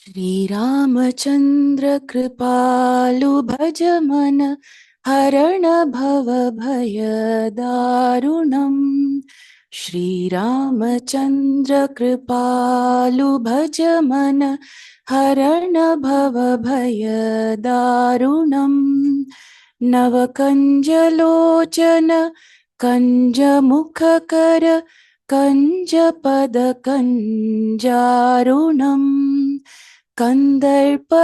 श्रीरामचन्द्र कृपालु भज मन हरण भव भय दारुणम्। श्रीरामचन्द्र कृपालु भज मन हरण भव भय दारुणम्। नवकञ्ज लोचन कञ्ज मुखकर कञ्ज पद कञ्जारुणम्। कंदर्प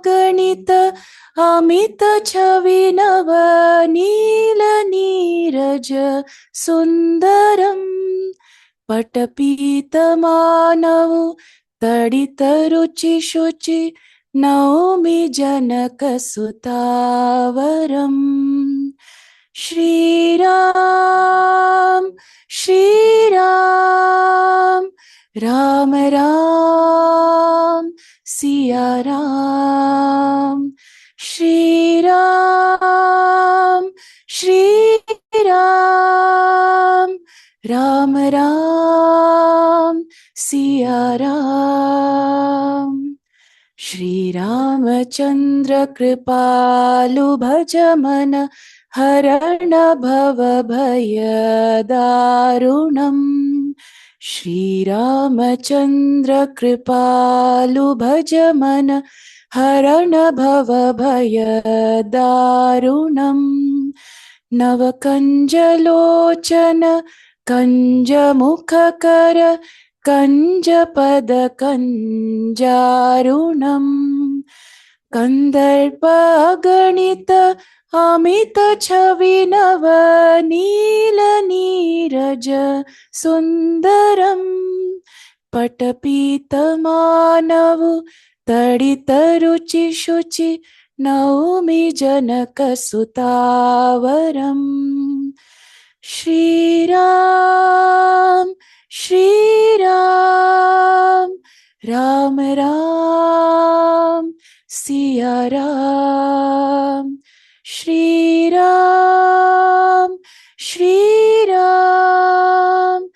गणित अमित छवि नव नील नीरज सुंदरम। पटपीत मानव तडित रुचि शुचि नौमि जनक सुतावरम। श्रीराम श्रीराम राम राम सिया राम। श्री राम श्री राम राम राम सिया राम। श्री रामचंद्र कृपालु भज मन हरण भव भय दारुणम्। श्रीरामचन्द्र कृपालु भज मन हरण भव भय दारुणम्। नवकञ्ज लोचन कञ्ज मुखकर कञ्ज पद कञ्जारुणम्। कंदर्प गणित अमित छवि नव नील नीरज सुंदरम। पटपीत मानव तडित रुचि शुचि नौमि जनक सुतावरम। Shriram Shriram Ram Ram Siya Ram. Shri Ram Shri Ram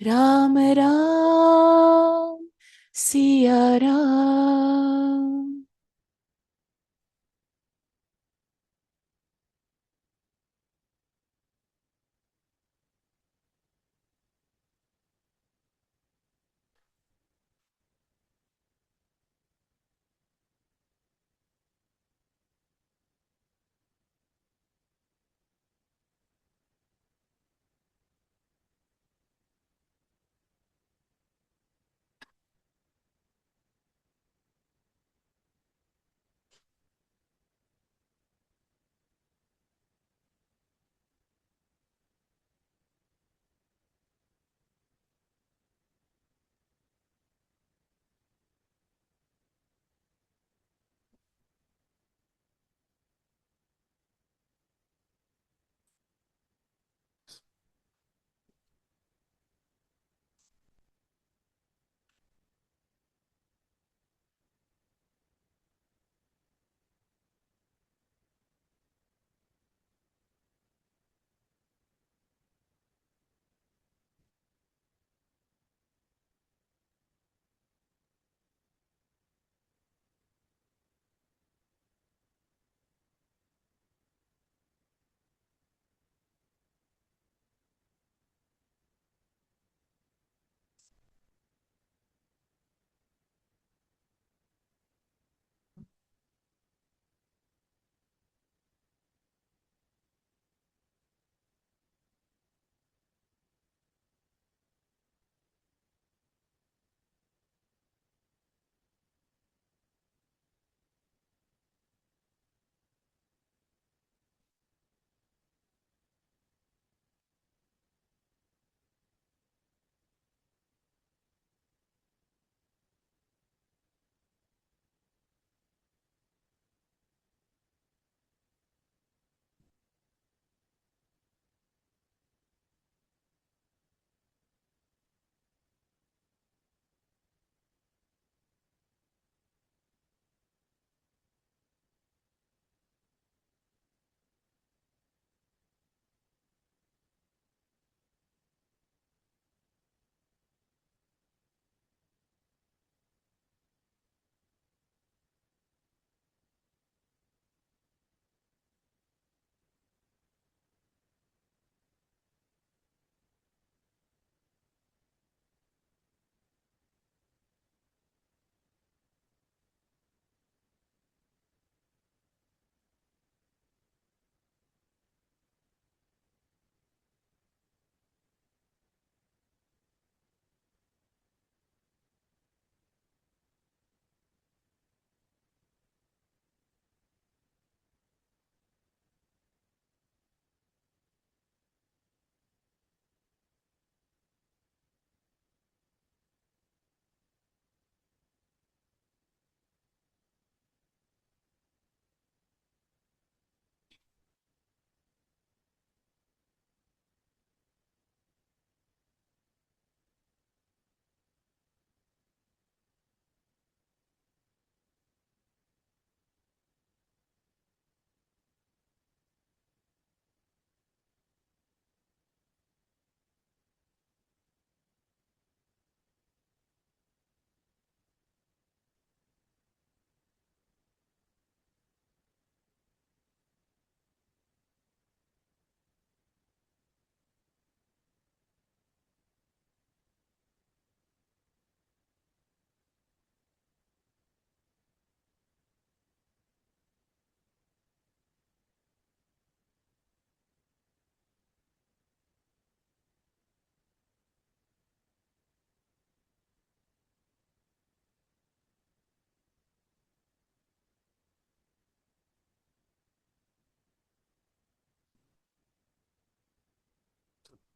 Ram Ram Siya Ram.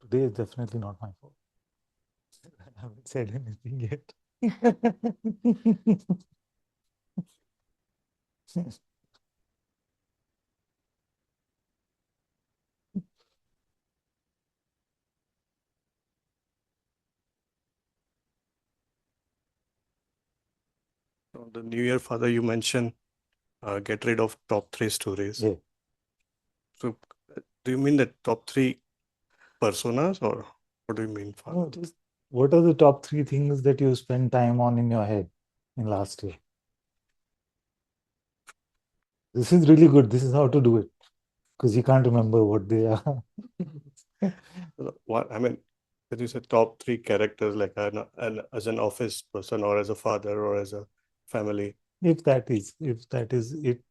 Today is definitely not my fault. I haven't said anything yet. The New Year, Father, you mentioned get rid of top three stories. Yeah. So, do you mean the top three personas, or what do you mean, Father? No, just what are the top three things that you spend time on in your head in last year? This is really good. This is how to do it because you can't remember what they are. What I mean, when you say top three characters, like as an office person, or as a father, or as a family. If that is it,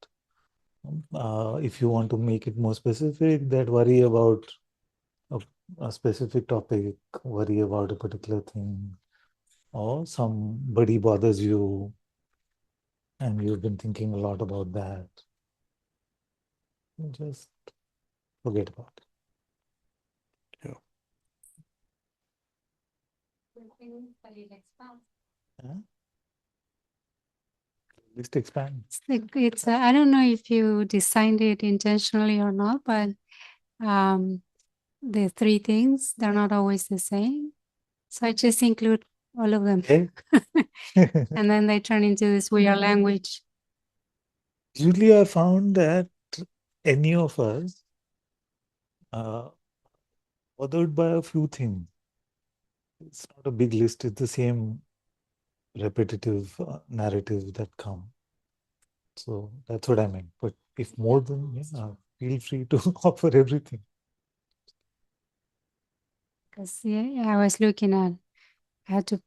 if you want to make it more specific, that worry about a, a specific topic, worry about a particular thing, or somebody bothers you and you've been thinking a lot about that, just forget about it. Yeah. Huh? Just expand. It's I don't know if you designed it intentionally or not, but the three things, they're not always the same. So I just include all of them. Okay. And then they turn into this weird language. Usually I found that any of us bothered by a few things. It's not a big list, it's the same repetitive narrative that come. So that's what I meant. But if more than, yeah, feel free to offer everything. Because yeah, I was looking at, I had to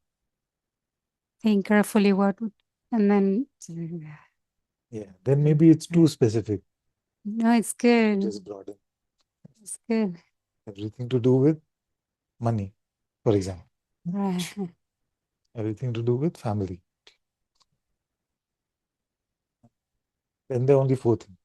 think carefully what would, and then Yeah, then maybe it's too specific. no, it's good. Just broaden. It's good. Everything to do with money, for example. Right. Everything to do with family. Then there are only four things.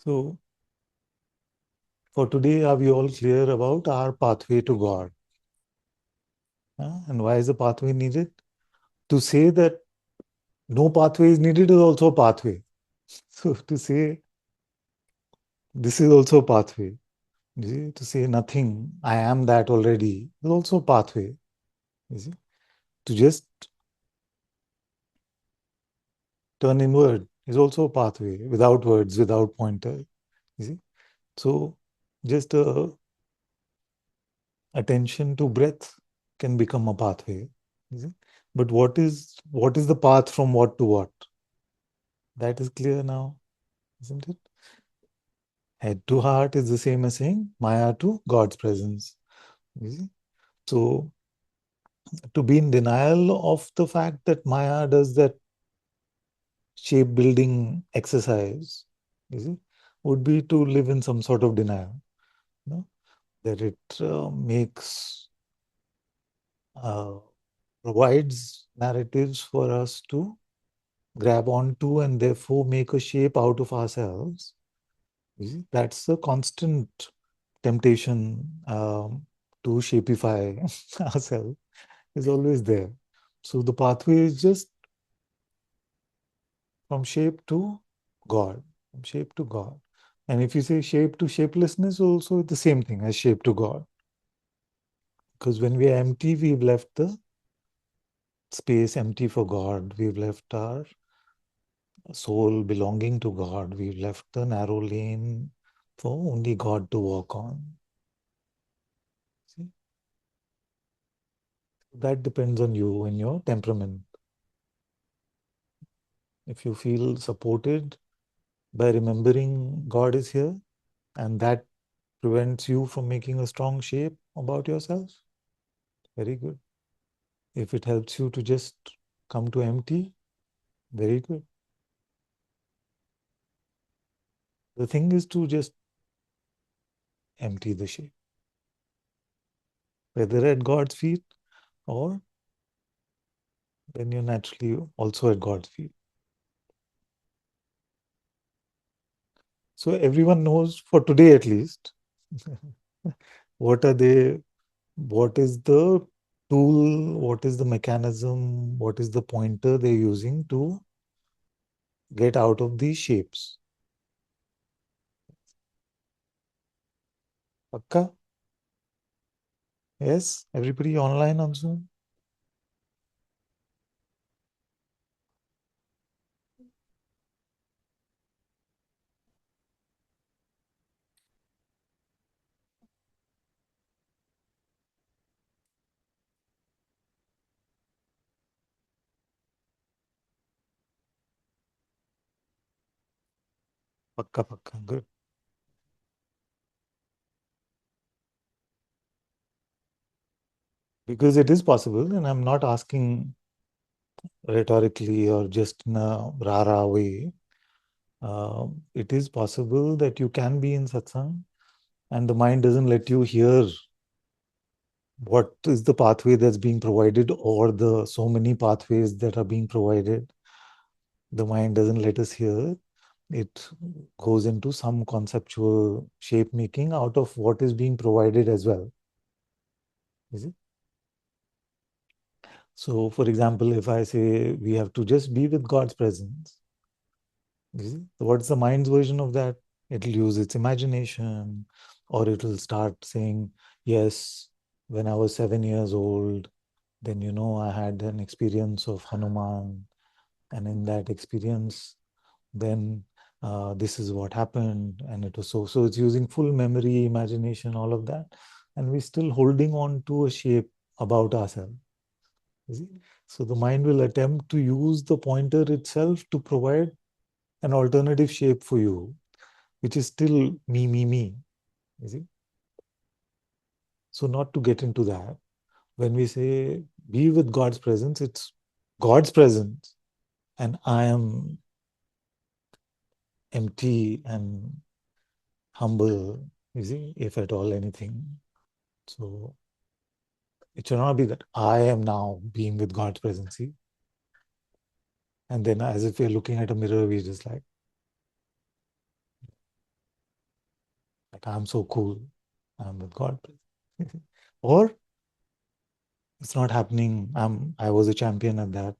So for today, are we all clear about our pathway to God? And why is the pathway needed? To say that no pathway is needed is also a pathway. So to say this is also a pathway. You see, to say nothing, I am that already, is also a pathway. You see, to just turn inward is also a pathway, without words, without pointer. You see, so just attention to breath can become a pathway. You see, but what is the path from what to what? That is clear now, isn't it? Head to heart is the same as saying Maya to God's presence. You see, so to be in denial of the fact that Maya does that shape building exercise, you see, would be to live in some sort of denial, you know, that it makes, provides narratives for us to grab onto and therefore make a shape out of ourselves. You see, that's a constant temptation to shapeify ourselves is always there. So the pathway is just from shape to God, from shape to God. And if you say shape to shapelessness, also the same thing as shape to God. Because when we are empty, we've left the space empty for God. We've left our soul belonging to God. We've left the narrow lane for only God to walk on. See? That depends on you and your temperament. If you feel supported by remembering God is here, and that prevents you from making a strong shape about yourself. Very good. If it helps you to just come to empty, very good. The thing is to just empty the shape, whether at God's feet or then you're naturally also at God's feet. So everyone knows, for today at least, what is the tool, what is the mechanism, what is the pointer they're using to get out of these shapes. Pakka? Yes? Everybody online on Zoom? Pakka, pakka. Good. Because it is possible, and I'm not asking rhetorically or just in a rara way. It is possible that you can be in satsang and the mind doesn't let you hear what is the pathway that's being provided, or the so many pathways that are being provided. The mind doesn't let us hear. It goes into some conceptual shape making out of what is being provided as well. Is it? So, for example, if I say we have to just be with God's presence, you see, what's the mind's version of that? It'll use its imagination, or it'll start saying, yes, when I was 7 years old, then, I had an experience of Hanuman. And in that experience, then this is what happened. And it was so it's using full memory, imagination, all of that. And we're still holding on to a shape about ourselves. You see? So the mind will attempt to use the pointer itself to provide an alternative shape for you, which is still me, me, me. You see? So not to get into that. When we say be with God's presence, it's God's presence. And I am empty and humble, you see, if at all anything. So it should not be that I am now being with God's presence. See? And then as if we're looking at a mirror, we're just like I'm so cool. I'm with God. Or it's not happening. I was a champion at that.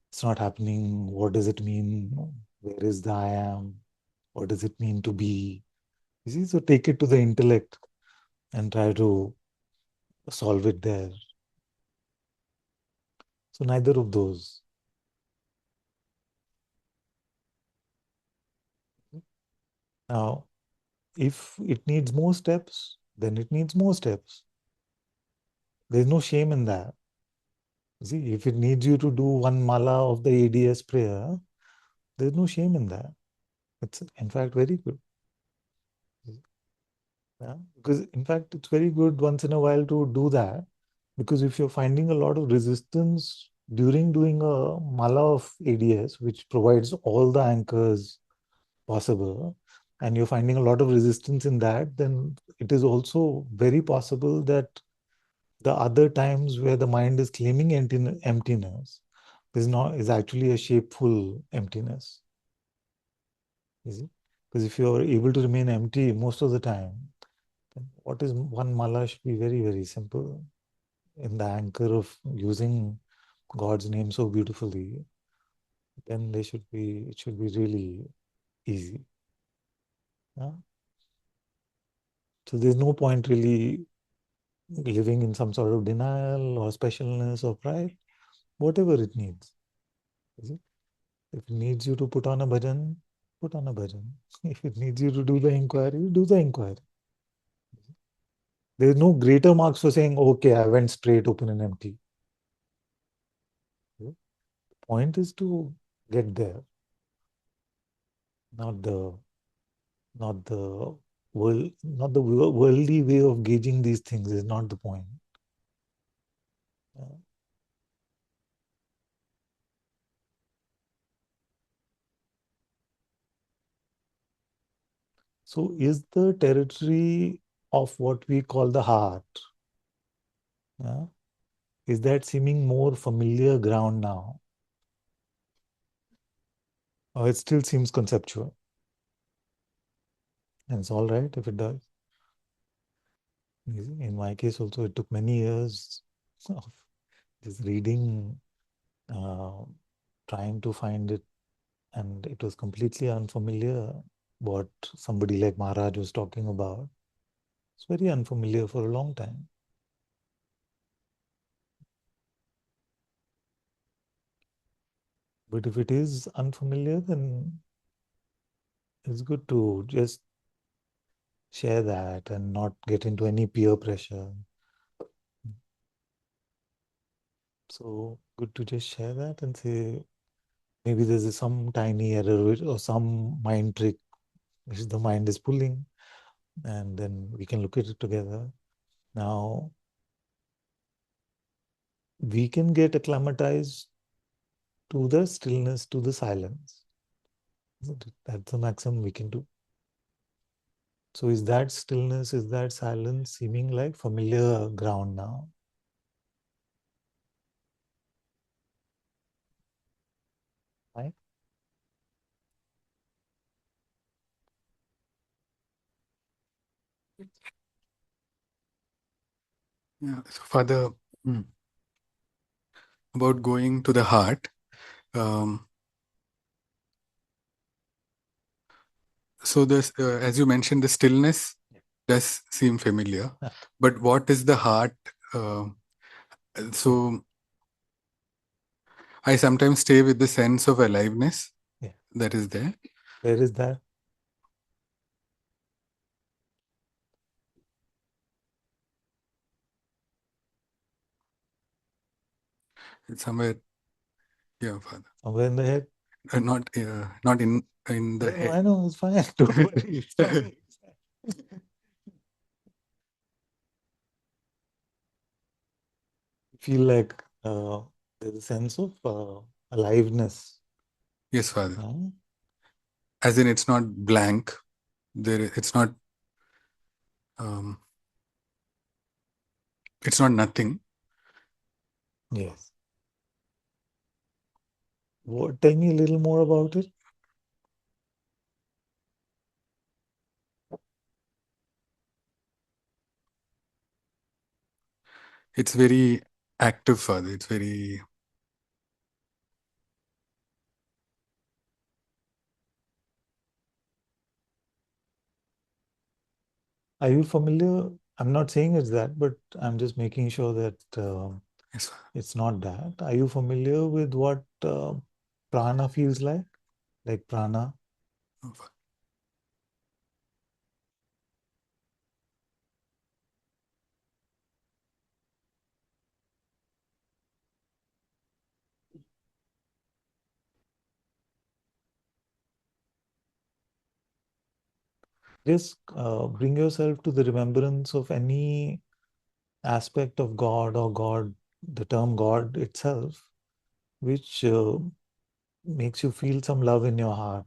It's not happening. What does it mean? Where is the I am? What does it mean to be? You see, so take it to the intellect and try to solve it there. So neither of those. Now, if it needs more steps, then it needs more steps. There's no shame in that. See, if it needs you to do one mala of the ADS prayer, there's no shame in that. It's in fact very good. Yeah? Because in fact, it's very good once in a while to do that. Because if you're finding a lot of resistance during doing a mala of ADS, which provides all the anchors possible, and you're finding a lot of resistance in that, then it is also very possible that the other times where the mind is claiming emptiness is actually a shapeful emptiness. Is it? Because if you're able to remain empty most of the time, then what is one mala should be very, very simple. In the anchor of using God's name so beautifully, then it should be really easy. Yeah? So there's no point really living in some sort of denial or specialness or pride, whatever it needs. Is it? If it needs you to put on a bhajan, put on a bhajan. If it needs you to do the inquiry, do the inquiry. There is no greater marks for saying, okay, I went straight, open and empty. The point is to get there. not the worldly way of gauging these things is not the point. So is the territory of what we call the heart, is that seeming more familiar ground now? Or it still seems conceptual? And it's all right if it does. In my case also, it took many years of just reading, trying to find it, and it was completely unfamiliar what somebody like Maharaj was talking about. It's very unfamiliar for a long time. But if it is unfamiliar, then it's good to just share that and not get into any peer pressure. So good to just share that and say, maybe there's some tiny error or some mind trick which the mind is pulling, and then we can look at it together. Now, we can get acclimatized to the stillness, to the silence. That's the maximum we can do. So is that stillness, is that silence seeming like familiar ground now? Right? Yeah. So, Father, about going to the heart, so this, as you mentioned, the stillness does seem familiar, but what is the heart? So I sometimes stay with the sense of aliveness that is there. Where is that? It's somewhere, yeah, Father. Somewhere in the head? Not in the head. I know, it's fine. Don't worry. It's fine. Feel like there's a sense of aliveness. Yes, Father. As in, it's not blank. It's not. It's not nothing. Yes. Tell me a little more about it. It's very active, Father. It's very. Are you familiar? I'm not saying it's that, but I'm just making sure that Yes, it's not that. Are you familiar with what prana feels like? Like prana? No, Just bring yourself to the remembrance of any aspect of God or God, the term God itself, which makes you feel some love in your heart.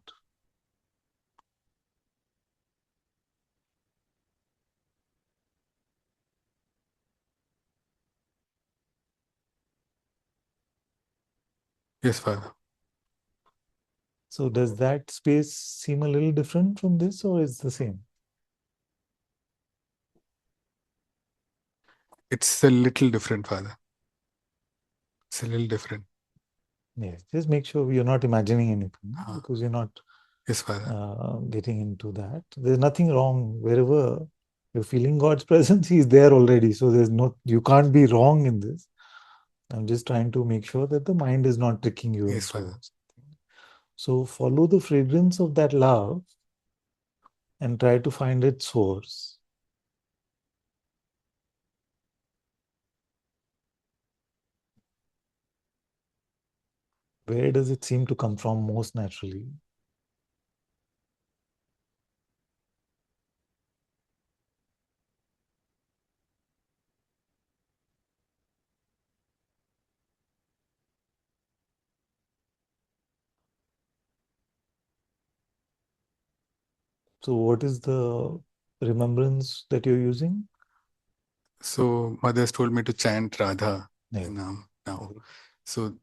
Yes, Father. So does that space seem a little different from this, or is the same? It's a little different, Father. It's a little different. Yes, just make sure you're not imagining anything because you're not Yes, Father. getting into that. There's nothing wrong wherever you're feeling God's presence. He's there already, so you can't be wrong in this. I'm just trying to make sure that the mind is not tricking you Yes, into Father. something. So follow the fragrance of that love and try to find its source. Where does it seem to come from most naturally? So what is the remembrance that you're using? So mother's told me to chant Radha Yeah. now. So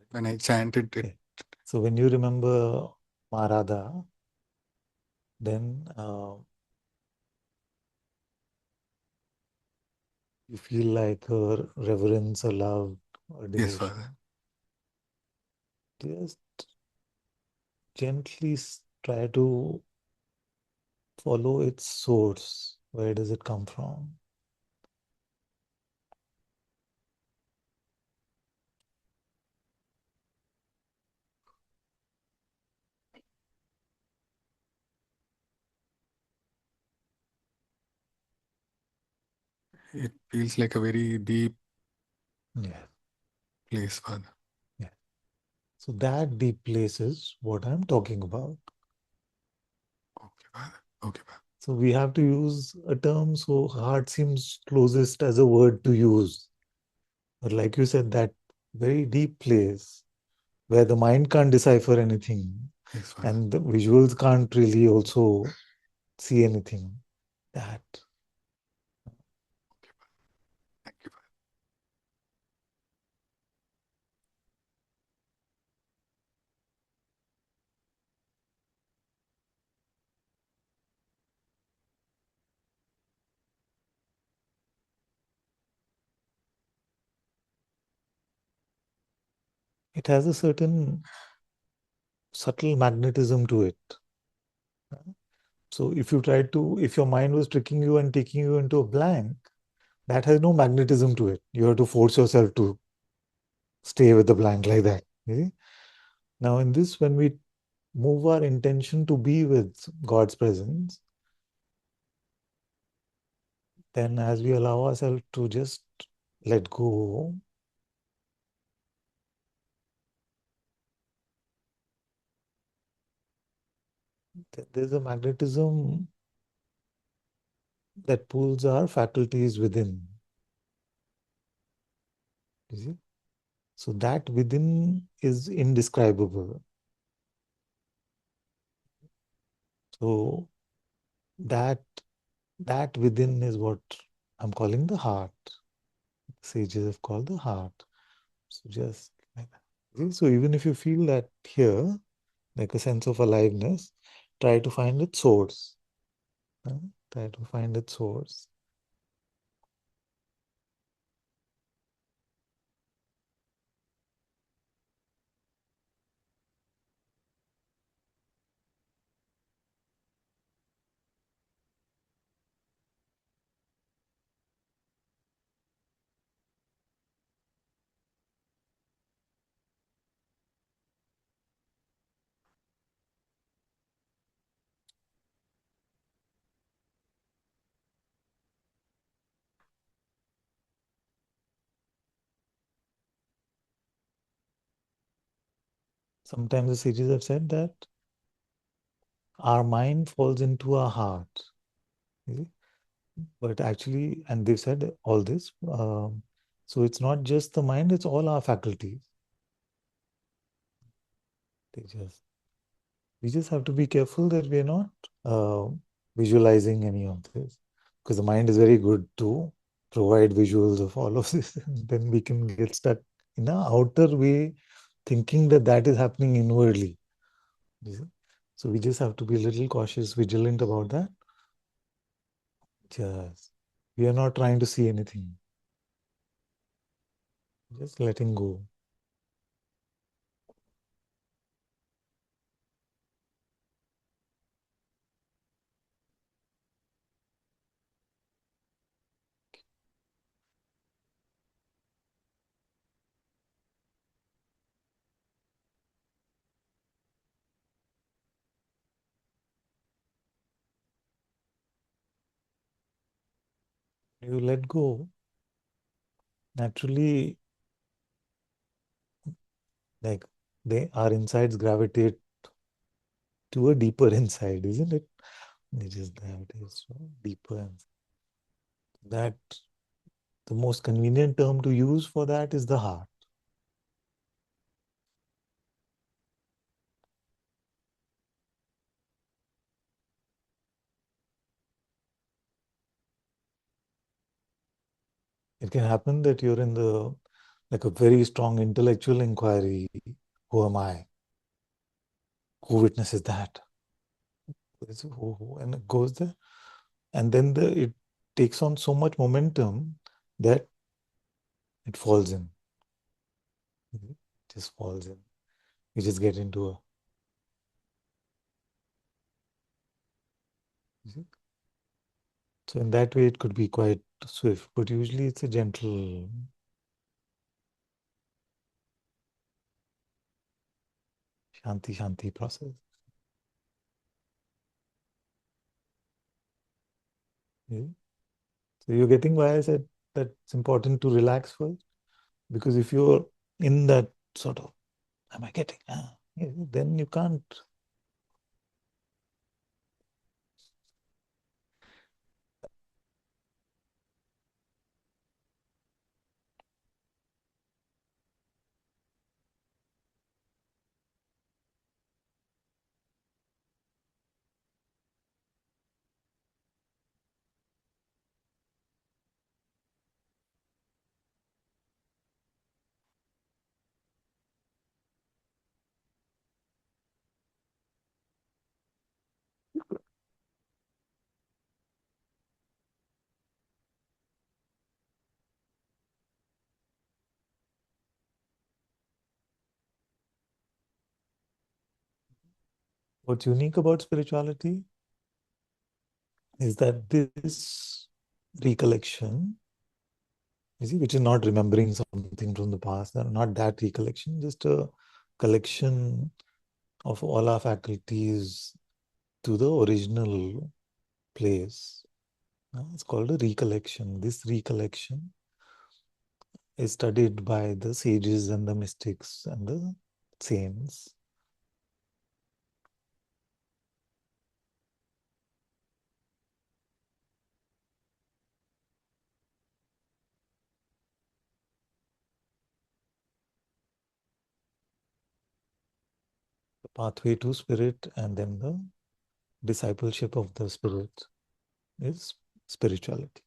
when I chanted it, So when you remember Ma Radha, then you feel like her reverence or love or yes, devotion. Father. Just gently try to follow its source. Where does it come from? It feels like a very deep Yeah. place, Father. Yeah. So that deep place is what I'm talking about. Okay, Father. Okay, Father. So we have to use a term so heart seems closest as a word to use. But like you said, that very deep place where the mind can't decipher anything Yes, Father. and the visuals can't really also see anything. That. Okay, Father. Thank you, Father. It has a certain subtle magnetism to it. So if your mind was tricking you and taking you into a blank, that has no magnetism to it. You have to force yourself to stay with the blank like that. You see? Now in this, when we move our intention to be with God's presence, then as we allow ourselves to just let go, there's a magnetism that pulls our faculties within. You see? So that within is indescribable. So that within is what I'm calling the heart. Sages have called the heart. So just like that. See? So even if you feel that here, like a sense of aliveness, try to find its source. Try to find its source. Sometimes the sages have said that our mind falls into our heart. You see? But actually, and they've said all this, so it's not just the mind, it's all our faculties. We just have to be careful that we're not visualizing any of this, because the mind is very good to provide visuals of all of this. And then we can get stuck in an outer way, thinking that that is happening inwardly. So we just have to be a little cautious, vigilant about that. Just, we are not trying to see anything. Just letting go. You let go, naturally, like our insides gravitate to a deeper inside, isn't it? They just gravitate so deeper. That the most convenient term to use for that is the heart. It can happen that you're in the, like a very strong intellectual inquiry. Who am I? Who witnesses that? And it goes there. And then it takes on so much momentum that it falls in. It just falls in. You just get into a. So in that way, it could be quite swift, but usually it's a gentle shanti process. Yeah. So you're getting why I said that it's important to relax first, because if you're in that sort of, am I getting? Then you can't. What's unique about spirituality is that this recollection, you see, which is not remembering something from the past, not that recollection, just a collection of all our faculties to the original place. It's called a recollection. This recollection is studied by the sages and the mystics and the saints. The pathway to spirit and then the discipleship of the spirit is spirituality.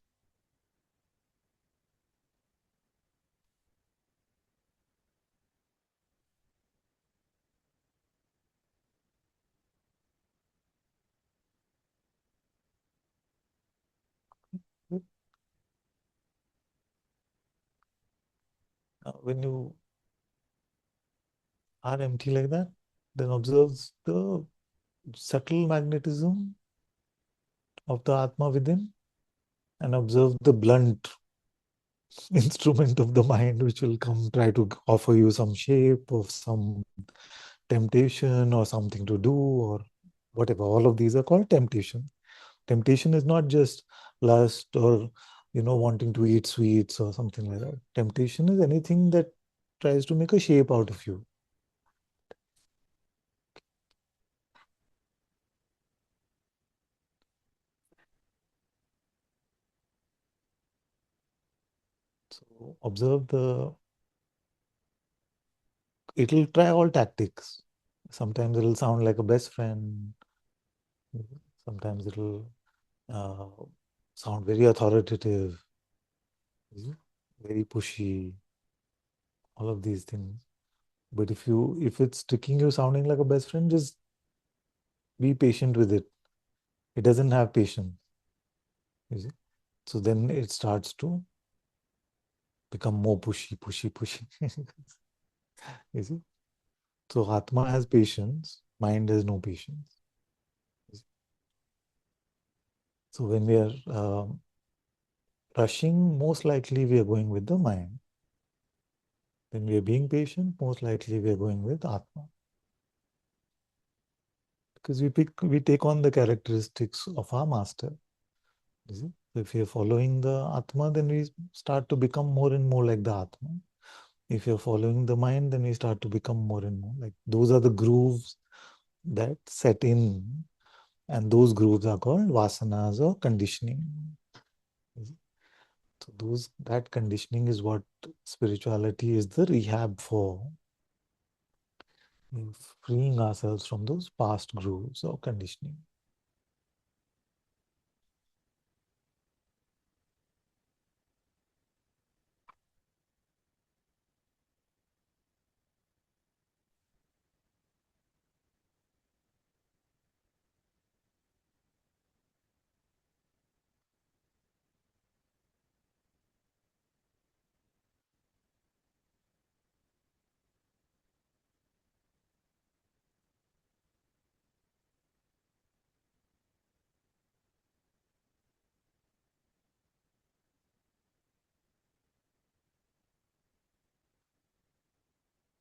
When you are empty like that, then observe the subtle magnetism of the Atma within and observe the blunt instrument of the mind which will come try to offer you some shape of some temptation or something to do or whatever. All of these are called temptation. Temptation is not just lust or wanting to eat sweets or something like that. Temptation is anything that tries to make a shape out of you. So observe it'll try all tactics. Sometimes it'll sound like a best friend. Sometimes it'll uh, sound very authoritative, very pushy, all of these things. But if it's tricking you sounding like a best friend, just be patient with it. It doesn't have patience. You see? So then it starts to become more pushy, pushy, pushy. You see? So Atma has patience, mind has no patience. So when we are rushing, most likely we are going with the mind. When we are being patient, most likely we are going with Atma. Because we take on the characteristics of our master. You see? So if you're following the Atma, then we start to become more and more like the Atma. If you're following the mind, then we start to become more and more like those are the grooves that set in, and those grooves are called vasanas or conditioning. So that conditioning is what spirituality is the rehab for, freeing ourselves from those past grooves or conditioning.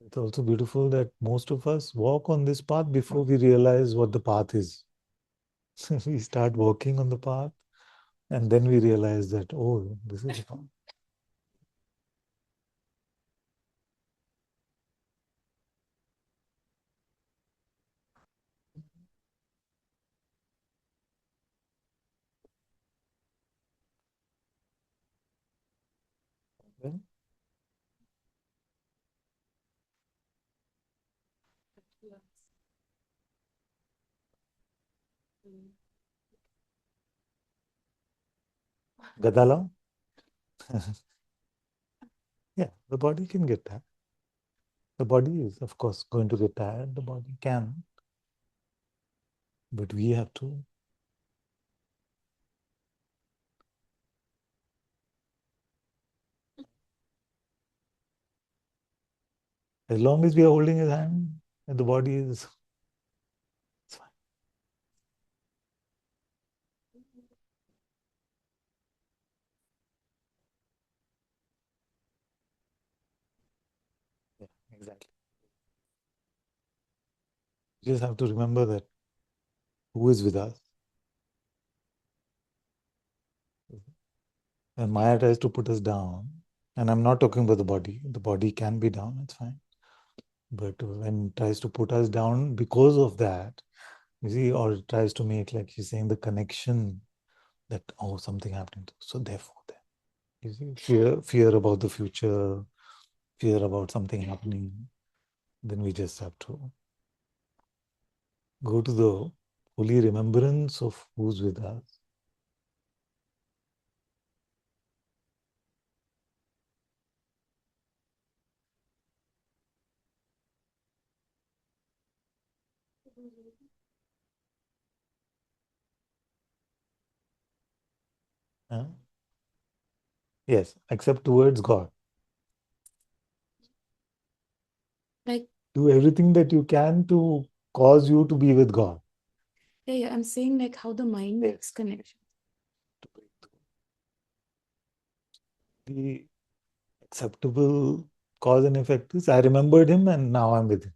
It's also beautiful that most of us walk on this path before we realize what the path is. We start walking on the path and then we realize that, oh, this is the path. Well, Gadala? Yeah, the body can get tired. The body is, of course, going to get tired. The body can. But we have to. As long as we are holding his hand and the body is, it's fine. Yeah, exactly. You just have to remember that who is with us. And Maya tries to put us down. And I'm not talking about the body. The body can be down, it's fine. But when it tries to put us down because of that, you see, or it tries to make, like she's saying, the connection that, oh, something happened. So therefore, then, you see, fear about the future, fear about something happening. Then we just have to go to the holy remembrance of who's with us. Huh? Yes, except towards God. Like, Do everything that you can to cause you to be with God. yeah, I'm saying like how the mind makes connection. The acceptable cause and effect is I remembered him and now I'm with him.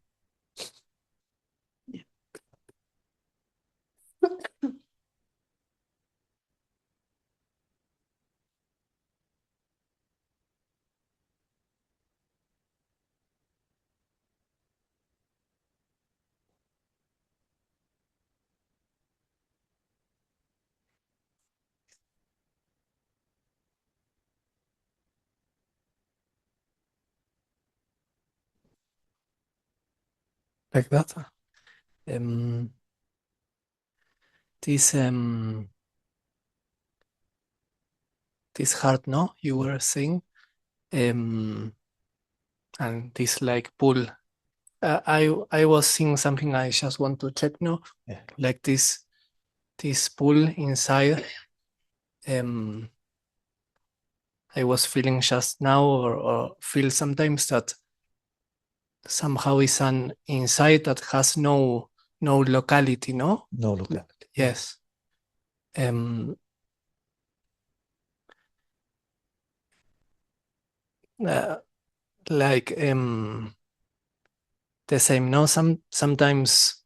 Like that. Um, this this heart, no, you were saying, and this like pull. I was seeing something. I just want to check now, Yeah. like this pull inside. I was feeling just now, or feel sometimes that somehow is an inside that has no locality, no? No locality. Yes. Uh, like the same, no? Sometimes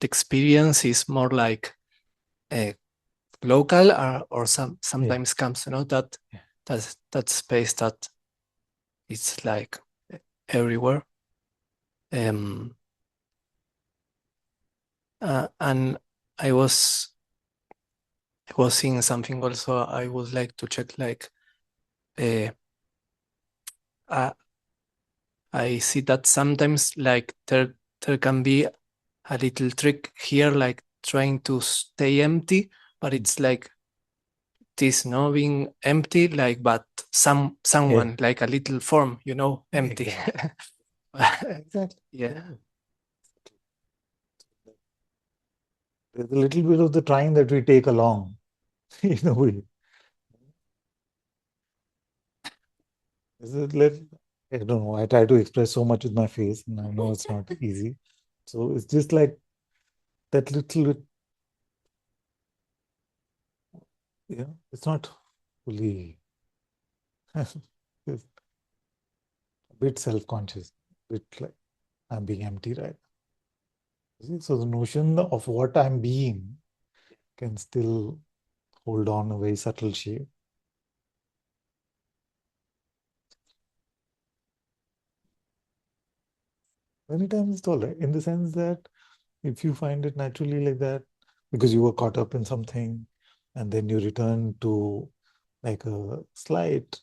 the experience is more like local, or sometimes comes, that that space that it's like everywhere. And I was seeing something also. I would like to check, like I see that sometimes, like there can be a little trick here, like trying to stay empty, but it's like this, no, being empty, like, but someone like a little form, empty. Exactly. Yeah. There's a little bit of the trying that we take along in a way. Is it I don't know. I try to express so much with my face, and I know it's not easy. So it's just like that little bit. Yeah, it's not fully. It's a bit self-conscious, It's like I'm being empty, right? You see? So the notion of what I'm being can still hold on a very subtle shape. Many times it's all right, in the sense that if you find it naturally like that, because you were caught up in something, and then you return to like a slight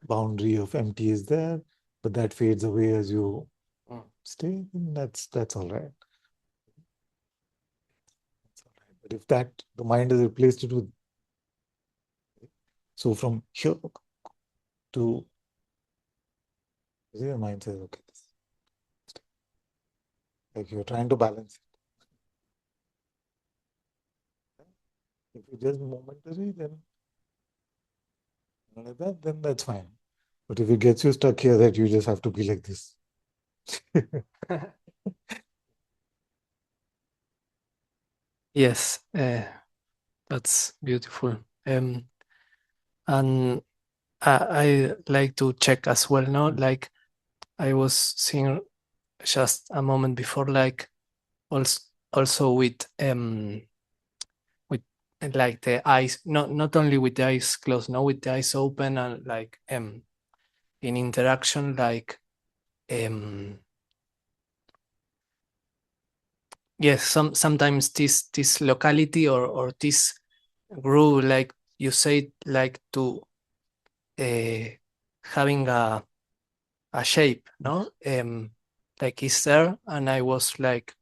boundary of empty is there, but that fades away as you stay, then that's all right. That's all right. But if that the mind has replaced it with, so from here to, you see, the mind says, okay, this, like you're trying to balance it. If it's just momentary, then like that, then that's fine. But if it gets you stuck here, that you just have to be like this. Yes, that's beautiful. And I like to check as well, no? Like I was seeing just a moment before, like also with like the eyes, not only with the eyes closed, no, with the eyes open, and like in interaction, like yes, sometimes this locality or this groove, like you say, like to having a shape, no? Like it's there, and I was like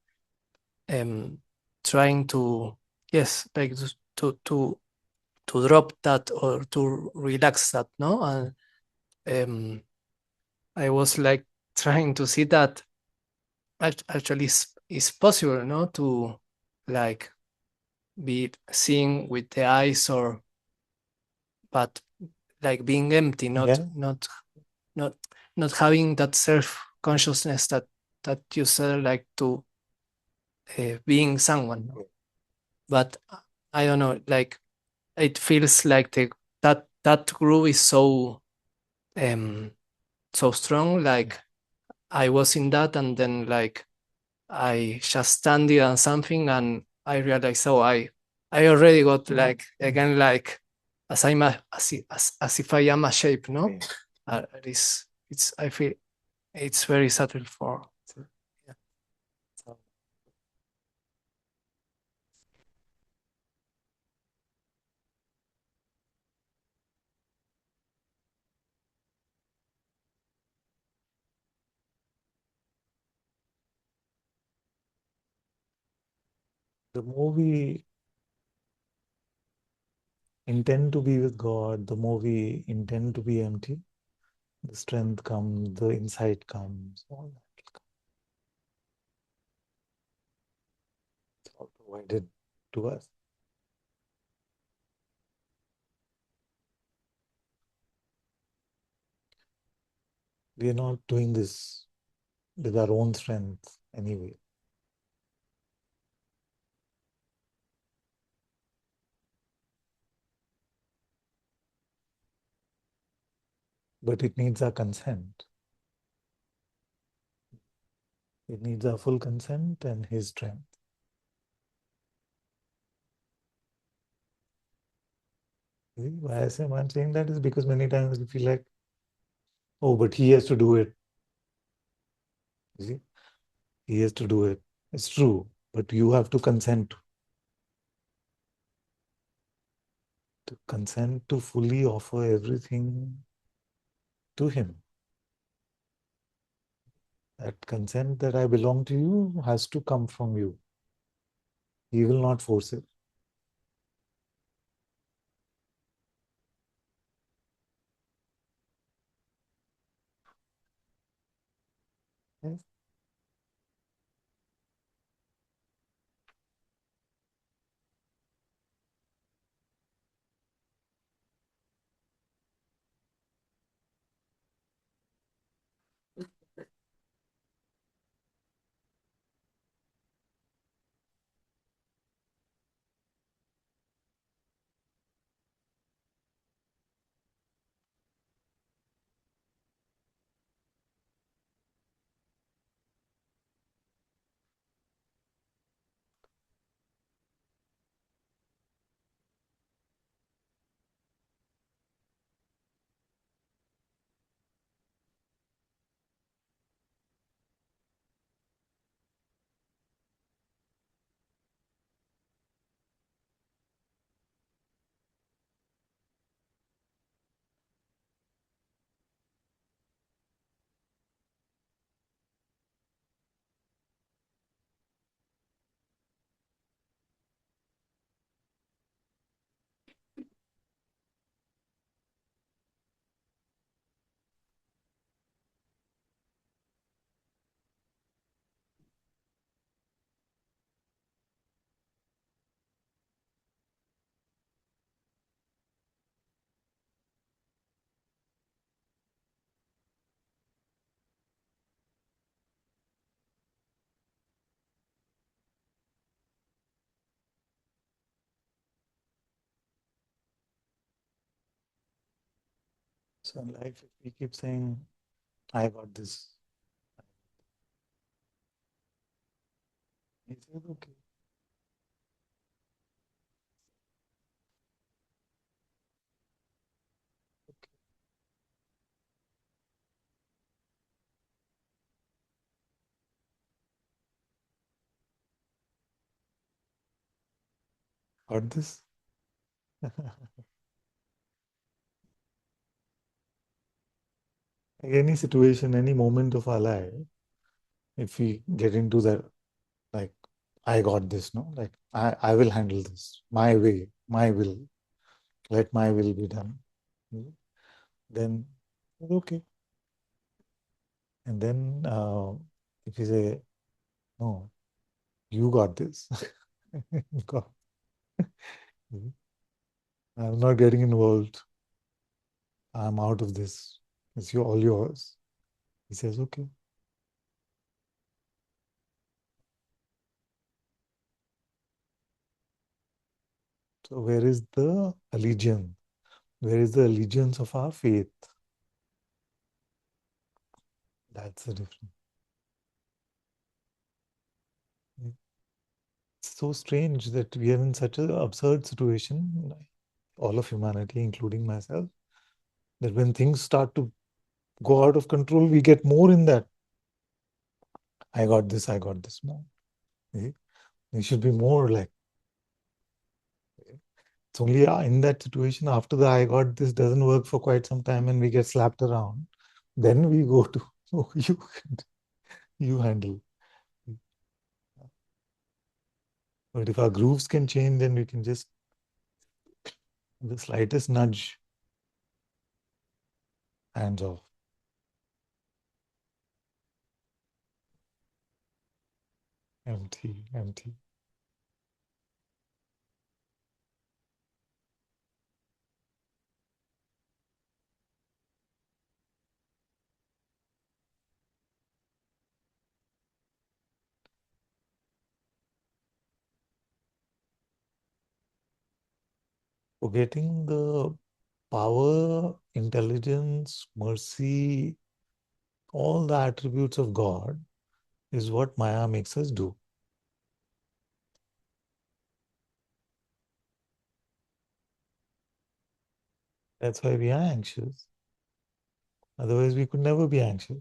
trying to, yes, like to drop that or to relax that, no? And I was like trying to see that actually it's possible, no? To like be seeing with the eyes, or but like being empty, Yeah. not not having that self consciousness that you said, like to being someone. But I don't know, like it feels like that groove is so so strong. Like I was in that, and then like I just standing on something, and I realized, oh, I already got like again, like as I'm as if I am a shape, no? It's I feel it's very subtle for. Yeah. The more we intend to be with God, the more we intend to be empty, the strength comes, the insight comes, all that will come. It's all provided to us. We are not doing this with our own strength anyway. But it needs our consent. It needs our full consent and His strength. See, why I'm saying that is because many times we feel like, oh, but He has to do it. You see, He has to do it. It's true, but you have to consent to consent to fully offer everything to Him. That consent that I belong to you has to come from you. He will not force it. Yes. So in life, if we keep saying, I got this, he says, okay. Got this? Any situation, any moment of our life, if we get into that, like, I got this, no? Like, I will handle this, my way, my will, let my will be done. Then, okay. And then if you say, no, you got this. God. I'm not getting involved. I'm out of this. It's all yours. He says, okay. So where is the allegiance? Where is the allegiance of our faith? That's the difference. It's so strange that we are in such an absurd situation, all of humanity, including myself, that when things start to go out of control, we get more in that. I got this more. We should be more like, it's only in that situation after the I got this doesn't work for quite some time and we get slapped around, then we go to, oh, you handle. But if our grooves can change, then we can just, the slightest nudge, hands off. Empty, empty. Forgetting the power, intelligence, mercy, all the attributes of God is what Maya makes us do. That's why we are anxious. Otherwise, we could never be anxious.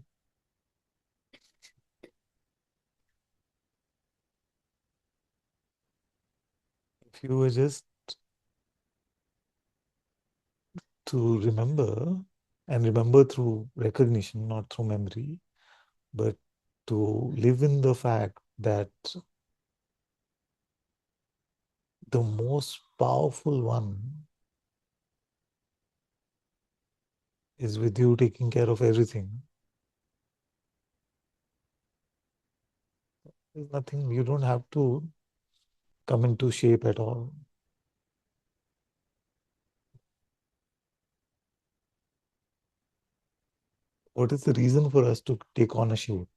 If you were just to remember, and remember through recognition, not through memory, but to live in the fact that the most powerful one is with you, taking care of everything. There's nothing, you don't have to come into shape at all. What is the reason for us to take on a shape?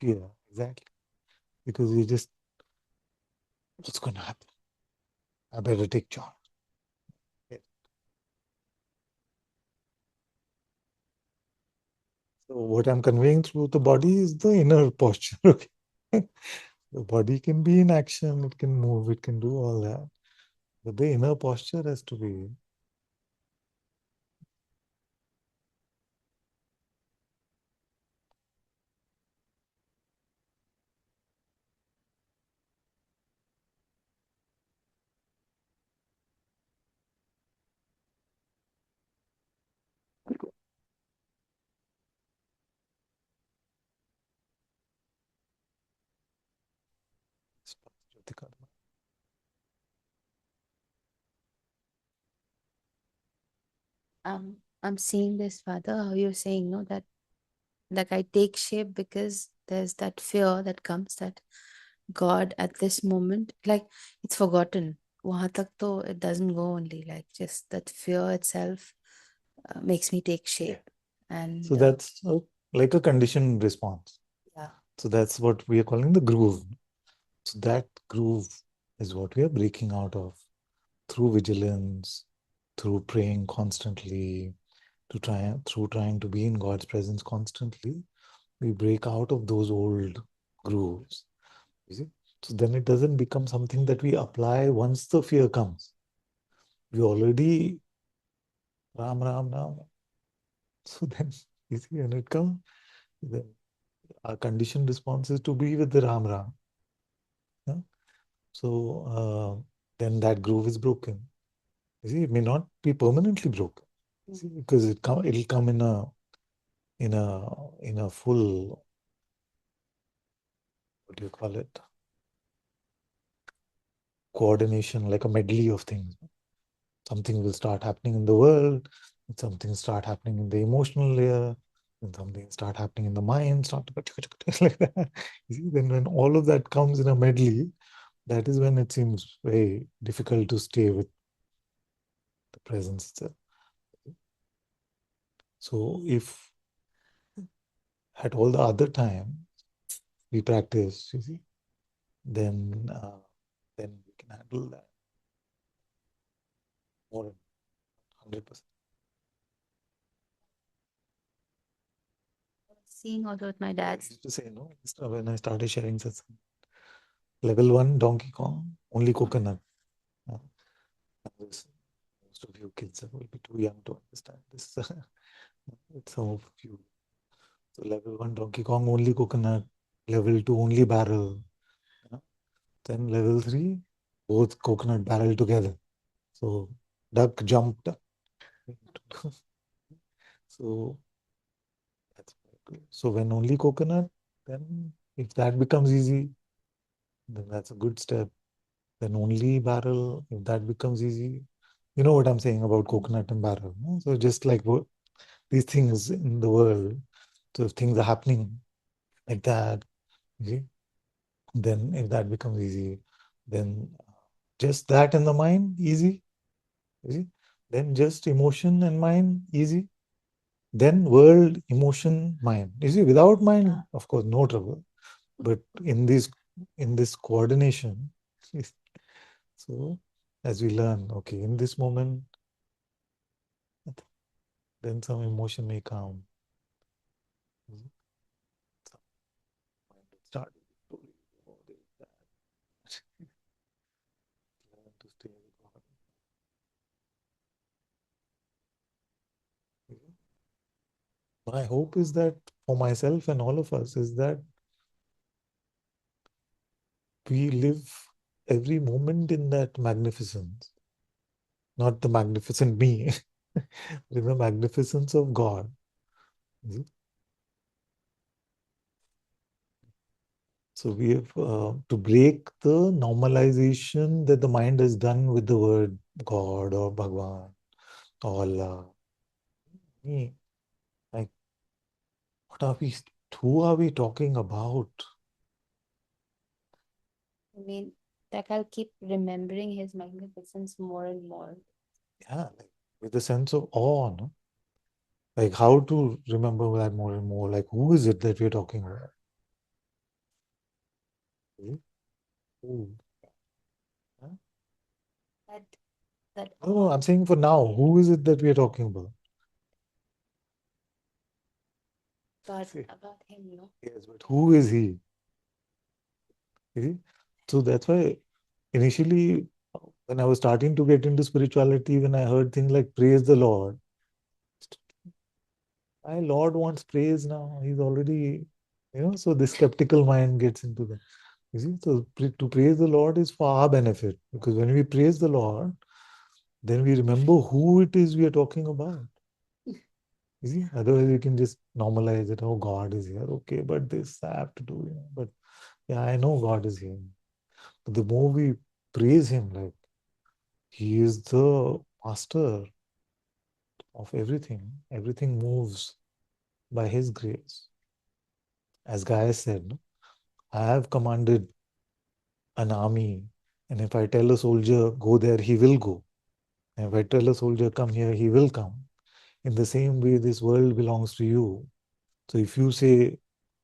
Yeah, exactly. Because you just, what's going to happen? I better take charge. Yeah. So what I'm conveying through the body is the inner posture. Okay? The body can be in action, it can move, it can do all that. But the inner posture has to be. I'm seeing this, Father, how you're saying, no, that like I take shape because there's that fear that comes that God at this moment, like it's forgotten. Wahan tak to it doesn't go only, like just that fear itself makes me take shape. And So that's like a conditioned response. yeah. So that's what we are calling the groove. So that groove is what we are breaking out of through vigilance, through praying constantly, through trying to be in God's presence constantly, we break out of those old grooves. You see? So then it doesn't become something that we apply once the fear comes. We already Ram, Ram, Ram. So then, you see, when it comes, then our conditioned response is to be with the Ram, Ram. Yeah? So then that groove is broken. You see, it may not be permanently broken. See, because it'll come in a full, what do you call it? Coordination, like a medley of things. Something will start happening in the world, and something start happening in the emotional layer, and something start happening in the mind, start like that. You see, then when all of that comes in a medley, that is when it seems very difficult to stay with the presence itself. So if at all the other time we practice, you see, then we can handle that more than 100%. Seeing also with my I dad. used to say, no, when I started sharing Satsang, level 1 Donkey Kong, only coconut. Most of you kids will be too young to understand this. It's some of you. So level 1 Donkey Kong, only coconut. Level 2, only barrel. Then level 3, both coconut barrel together. So duck jumped. So that's so when only coconut, then if that becomes easy, then that's a good step. Then only barrel, if that becomes easy. You know what I'm saying about coconut and barrel. No? So just like these things in the world, so if things are happening like that, you see, then if that becomes easy, then just that in the mind, easy. You see? Then just emotion and mind, easy. Then world, emotion, mind. You see, without mind, of course, no trouble. But in this coordination, so as we learn, okay, in this moment, then some emotion may come. Start to stay with God. My hope is that for myself and all of us is that we live every moment in that magnificence, not the magnificent me, in the magnificence of God. So we have to break the normalization that the mind has done with the word God or Bhagwan or Allah. Me, like, who are we talking about? I mean, like I'll keep remembering his magnificence more and more. Yeah, like with a sense of awe, no? Like how to remember that more and more? Like who is it that we're talking about? Who? Huh? That No, I'm saying for now, who is it that we're talking about? about him, you know. Yes, but who is he? You see? So that's why initially, when I was starting to get into spirituality, when I heard things like praise the Lord, my Lord wants praise now. He's already, so the skeptical mind gets into that. You see, so to praise the Lord is for our benefit, because when we praise the Lord, then we remember who it is we are talking about. You see, otherwise we can just normalize it. Oh, God is here. Okay, but this I have to do. But yeah, I know God is here. But the more we praise Him, like He is the master of everything. Everything moves by His grace. As Gaia said, I have commanded an army, and if I tell a soldier, go there, he will go. And if I tell a soldier, come here, he will come. In the same way, this world belongs to you. So if you say,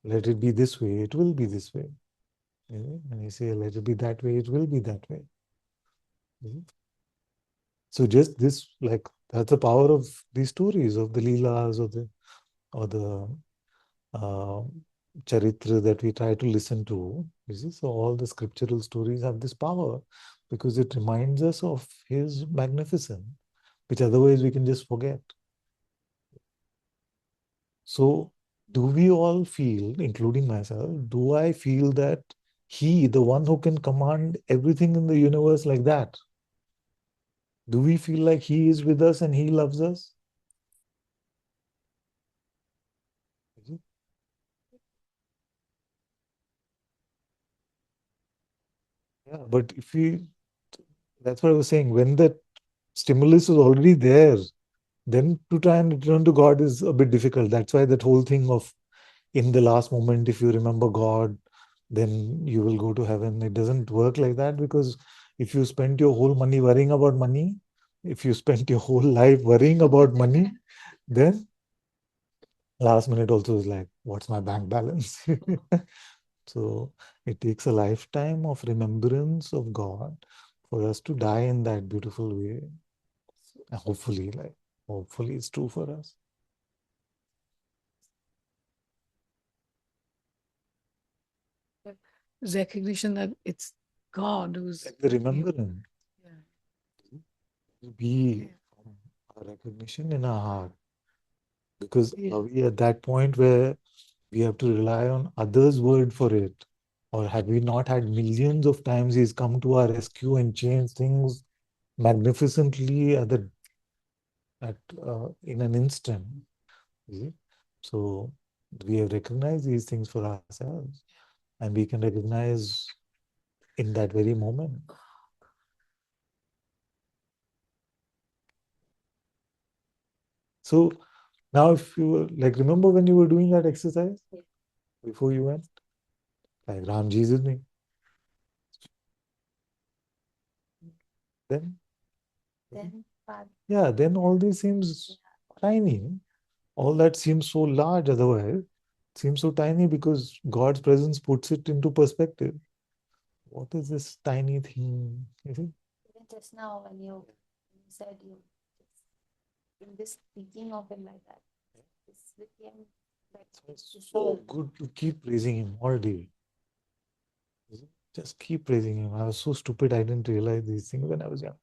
let it be this way, it will be this way. And you say, let it be that way, it will be that way. So just this, like, that's the power of these stories, of the Leelas, or the charitra that we try to listen to. You see? So all the scriptural stories have this power because it reminds us of his magnificence, which otherwise we can just forget. So do we all feel, including myself, do I feel that he, the one who can command everything in the universe like that, do we feel like he is with us and he loves us? Yeah, but if we, that's what I was saying, when that stimulus is already there, then to try and return to God is a bit difficult. That's why that whole thing of in the last moment, if you remember God, then you will go to heaven. It doesn't work like that, because if you spent your whole money worrying about money, if you spent your whole life worrying about money, then last minute also is like, what's my bank balance? So it takes a lifetime of remembrance of God for us to die in that beautiful way. Hopefully it's true for us. Recognition that it's God who's Like the remembrance, yeah. be our recognition in our heart. Because Yeah. are we at that point where we have to rely on others' word for it? Or have we not had millions of times he's come to our rescue and changed things magnificently in an instant? You see? So we have recognized these things for ourselves, and we can recognize in that very moment. So now, if you were like, remember when you were doing that exercise before you went, like Ram ji is with me, then then all this seems tiny. All that seems so large otherwise, seems so tiny because God's presence puts it into perspective. What is this tiny thing? You see? Even just now, when you said in this thinking of him like that, this became like It's so good to keep praising him all day. Just keep praising him. I was so stupid, I didn't realize these things when I was young.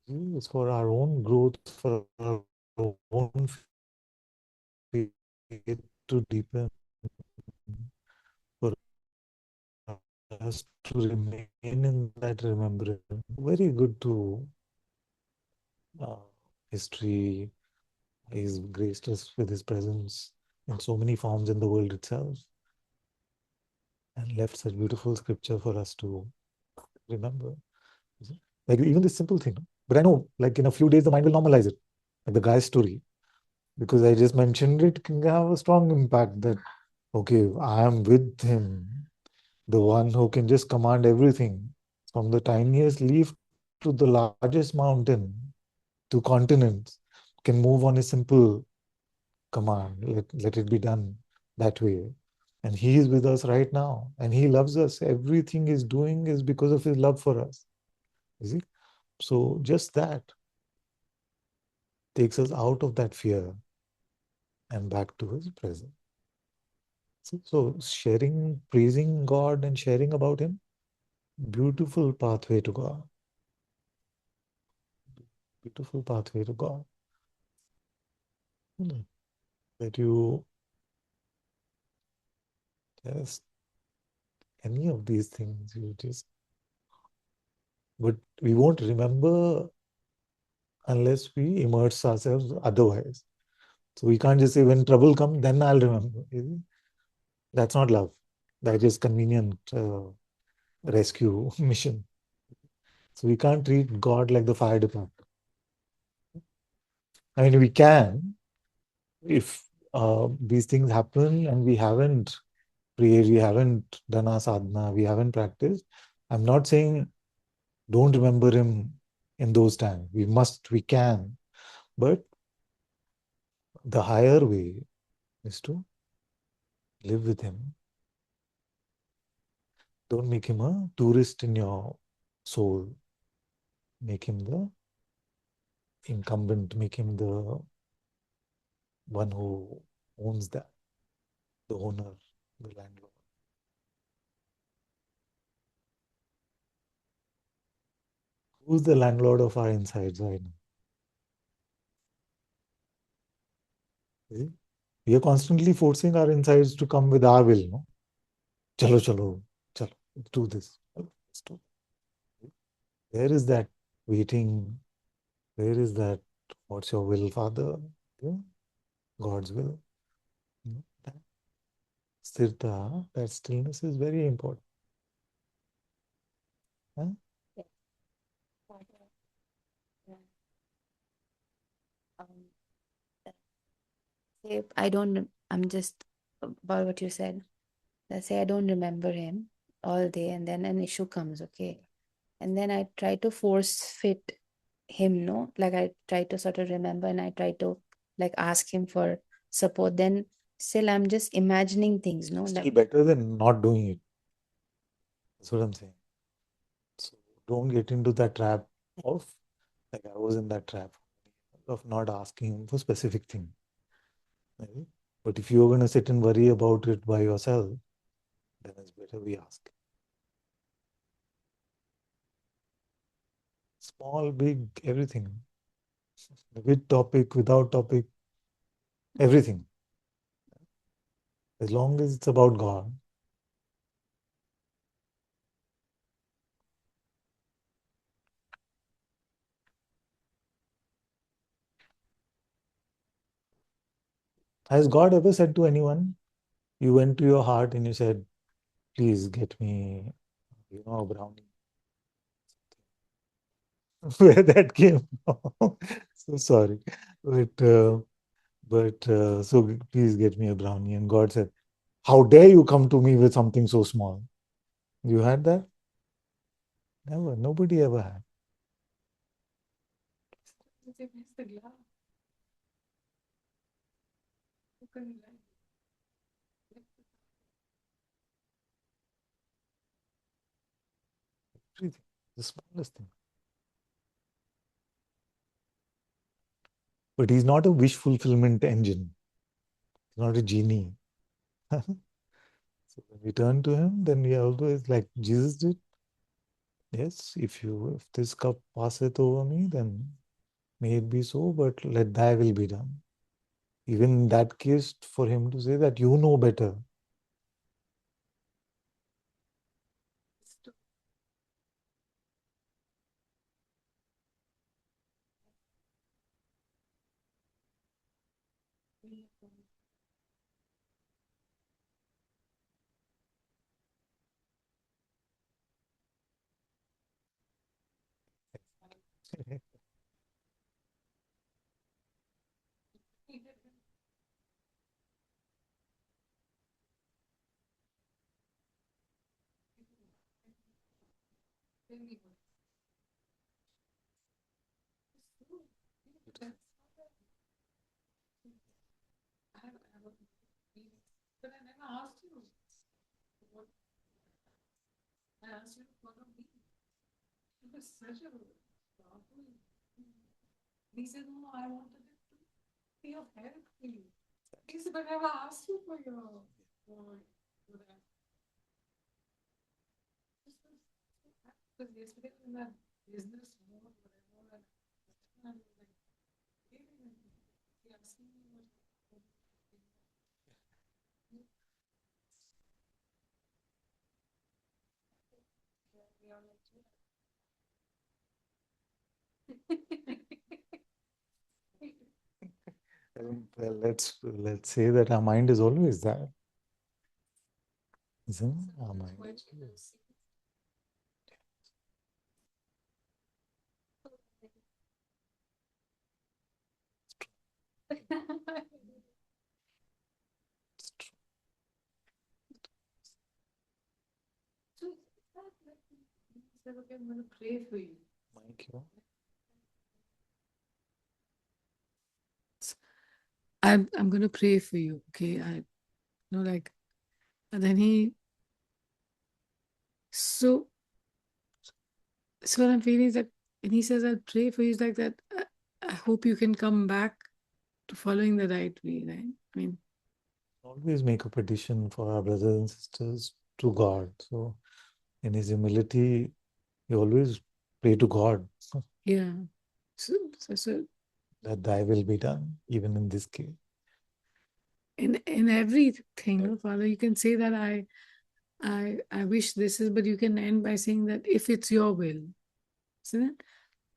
It's for our own growth, for our own faith to deepen, for us to remain in that remembrance. Very good to history. He's graced us with his presence in so many forms in the world itself, and left such beautiful scripture for us to remember. Like even this simple thing. But I know, like in a few days, the mind will normalize it. Like the guy's story, because I just mentioned it, can have a strong impact that, okay, I am with him, the one who can just command everything from the tiniest leaf to the largest mountain to continents, can move on a simple command. Let it be done that way. And he is with us right now, and he loves us. Everything he's doing is because of his love for us. You see? So just that takes us out of that fear and back to his presence. So sharing, praising God and sharing about him, beautiful pathway to God. Beautiful pathway to God. That you just, any of these things, you just, but we won't remember unless we immerse ourselves otherwise. So we can't just say, when trouble comes, then I'll remember. That's not love. That is convenient rescue mission. So we can't treat God like the fire department. I mean, we can, if these things happen and we haven't prayed, we haven't done our sadhana, we haven't practiced. I'm not saying don't remember him in those times. We can. But the higher way is to live with him. Don't make him a tourist in your soul. Make him the incumbent, make him the one who owns that, the owner, the landlord. Who's the landlord of our insides right now? See? We are constantly forcing our insides to come with our will, no? Chalo, chalo, chalo, let's do this. Let's do it. Where is that waiting? Where is that? What's your will, Father? Yeah? God's will. That sthirta, that stillness is very important. Huh? Um, say I don't. I'm just about what you said. Let's say I don't remember him all day, and then an issue comes. Okay, and then I try to force fit him. No, like I try to sort of remember, and I try to like ask him for support. Then still, I'm just imagining things. No, Still like better than not doing it. That's what I'm saying. So don't get into that trap of, like I was in that trap of not asking him for specific thing. Right? But if you're going to sit and worry about it by yourself, then it's better we ask. Small, big, everything. With topic, without topic, everything. As long as it's about God. Has God ever said to anyone, you went to your heart and you said, please get me, a brownie? Where that came from? So sorry. So please get me a brownie. And God said, how dare you come to me with something so small? You had that? Never. Nobody ever had. Everything. The smallest thing. But he's not a wish fulfillment engine. He's not a genie. So when we turn to him, then we are always like Jesus did. Yes, if this cup passeth over me, then may it be so, but let thy will be done. Even in that case, for him to say that you know better. Well, let's say that our mind is always there. Isn't it? Our mind. It's true. Thank you. I'm gonna pray for you, okay? Like, and then so what I'm feeling is that, and he says, I'll pray for you, is like that. I hope you can come back to following the right way, right? I mean, always make a petition for our brothers and sisters to God. So in his humility, he always pray to God yeah. So that thy will be done, even in this case. in everything, no, Father, you can say that I wish this is, but you can end by saying that if it's your will, isn't it?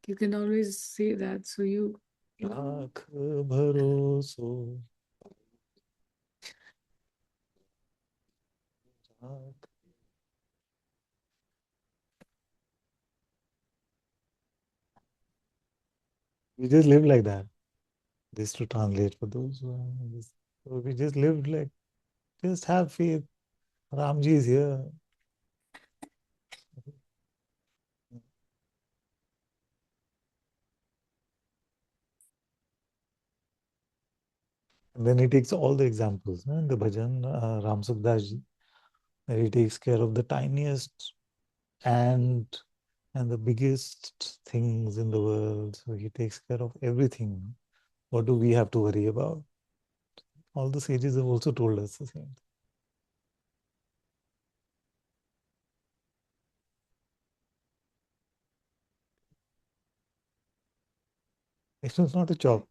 You can always say that. So you know, Rakh bharoso, rakh. We just live like that. This to translate for those who are so we just live like, just have faith. Ramji is here. And then he takes all the examples, in the bhajan, Ram Sukdas ji, where he takes care of the tiniest ant and the biggest things in the world. So he takes care of everything. What do we have to worry about? All the sages have also told us the same thing. It was not a job.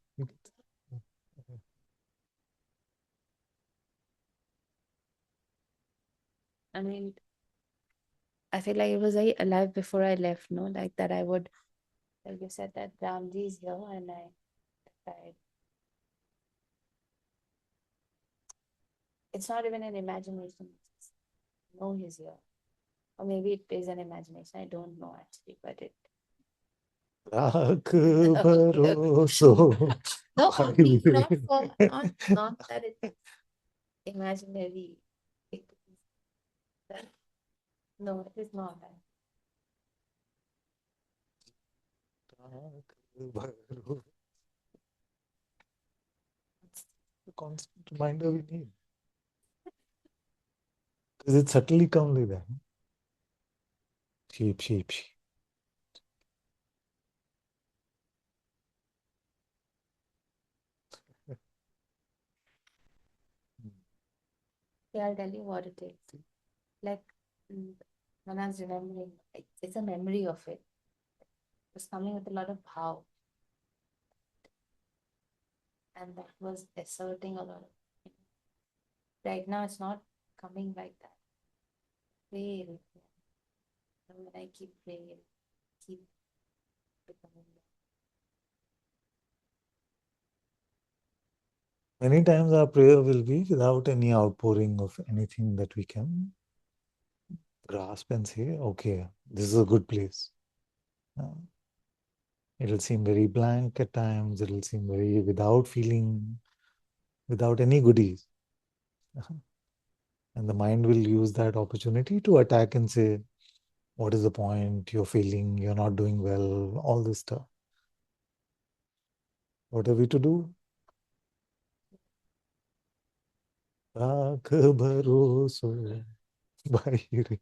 I mean, I feel like it was very alive before I left, no? Like that I would, like you said, that Ramji is here and I it's not even an imagination. It's know he's here. Or maybe it is an imagination. I don't know actually, but it Rakh bharoso. no, not that it's imaginary. It is that no, it is not that. Rakh bharoso. It's the constant reminder we need. Because it subtly comes like that. Sheep, sheep, sheep. Yeah, I'll tell you what it is. Like mm, when I was remembering, it's a memory of it. It was coming with a lot of bhav, and that was asserting a lot of. Right now, it's not coming like that. Very, when I keep praying, it keep becoming. Many times our prayer will be without any outpouring of anything that we can grasp and say, okay, this is a good place. It'll seem very blank at times. It'll seem very without feeling, without any goodies. And the mind will use that opportunity to attack and say, what is the point? You're failing, you're not doing well, all this stuff. What are we to do? Rakh bharoso bahire.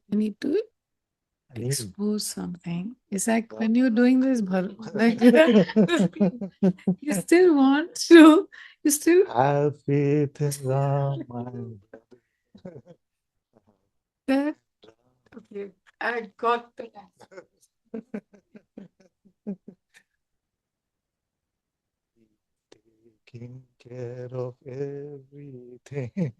you need to I mean- expose something. It's like when you're doing this, like you still want to, you still Have faith in Ram, my brother. that. Okay, I got that. Taking care of everything,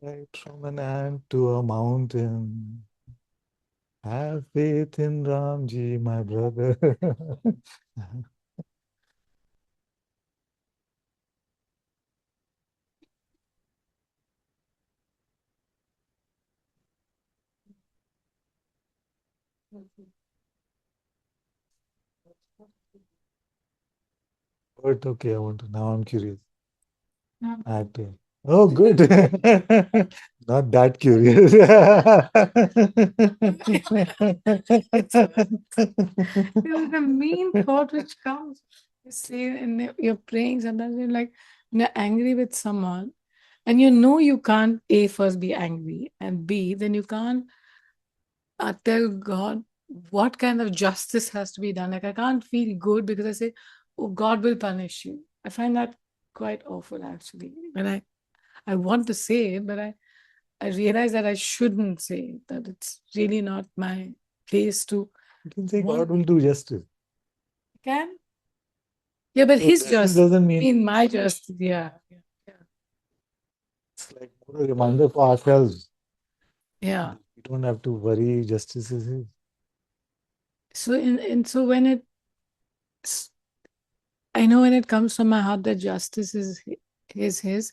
right from an ant to a mountain. Have faith in Ramji, my brother. But okay, I want to now. I'm curious. Um, I have to. Oh, good. Not that curious. The main thought which comes, you say, and you're praying, sometimes you're like, when you're angry with someone, and you know you can't, A, first be angry, and B, then you can't tell God what kind of justice has to be done. Like, I can't feel good because I say, oh, God will punish you. I find that quite awful, actually. When I want to say it, but I realize that I shouldn't say it, that it's really not my place to. You can say want. God will do justice. Can? Yeah, but So his justice justice doesn't mean mean my justice. Yeah. it's like more a reminder for ourselves. Yeah. We don't have to worry. Justice is his. So when I know when it comes from my heart that justice is his,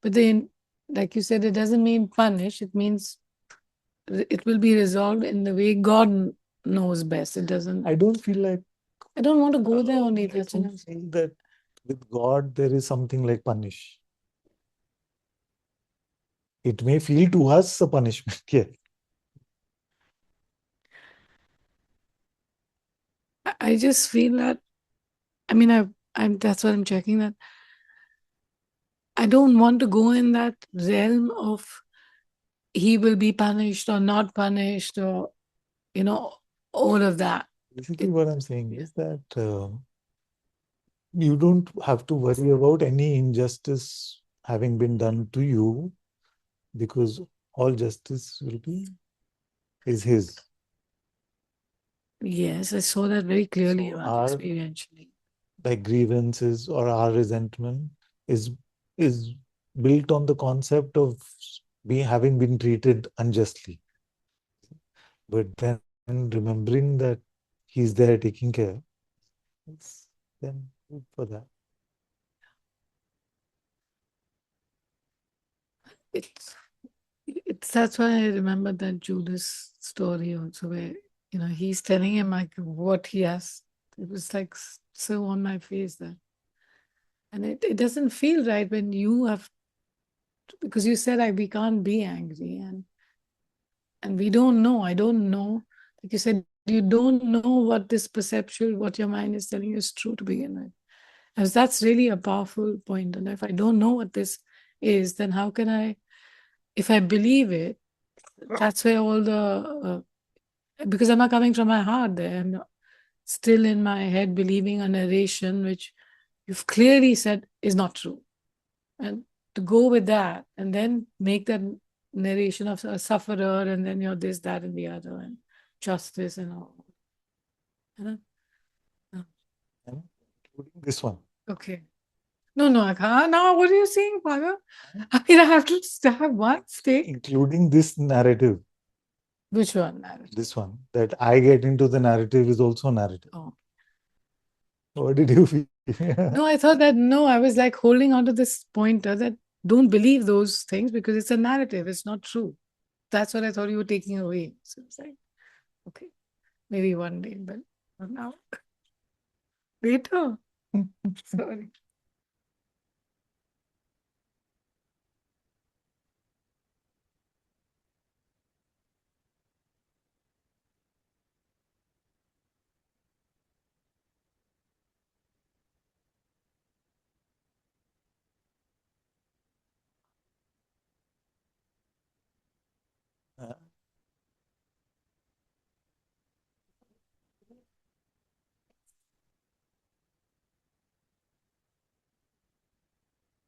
but then, like you said, it doesn't mean punish. It means it will be resolved in the way God knows best. It doesn't. I don't feel like I don't want to go there only. I That's what don't I'm feel that with God there is something like punish. It may feel to us a punishment, yes. I just feel that. I mean, I'm. That's what I'm checking. That I don't want to go in that realm of he will be punished or not punished, or all of that. Basically, what I'm saying is that you don't have to worry about any injustice having been done to you, because all justice is his. Yes, I saw that very clearly So experientially. like grievances or our resentment is built on the concept of having been treated unjustly. But then remembering that he's there taking care, it's then good for that. It's that's why I remember that Judas story also, where he's telling him like what he has. It was like so on my face that, and it doesn't feel right when you have because you said we can't be angry, and we don't know. I don't know. Like you said, you don't know what this perceptual, what your mind is telling you is true to begin with. As that's really a powerful point. And if I don't know what this is, then how can I, if I believe it, that's where all the, because I'm not coming from my heart there. I'm still in my head believing a narration which you've clearly said is not true. And to go with that and then make that narration of a sufferer and then you're this, that, and the other, and justice and all. Including this one. Okay. No, I can't. Now, what are you saying, Father? I mean, I have to have one stake. Including this narrative. Which one? Narrative? This one. That I get into the narrative is also narrative. Oh. What did you feel? No, I thought that, no, I was like holding on to this pointer that don't believe those things because it's a narrative. It's not true. That's what I thought you were taking away. So it's like, okay, maybe one day, but not now. Later. Sorry.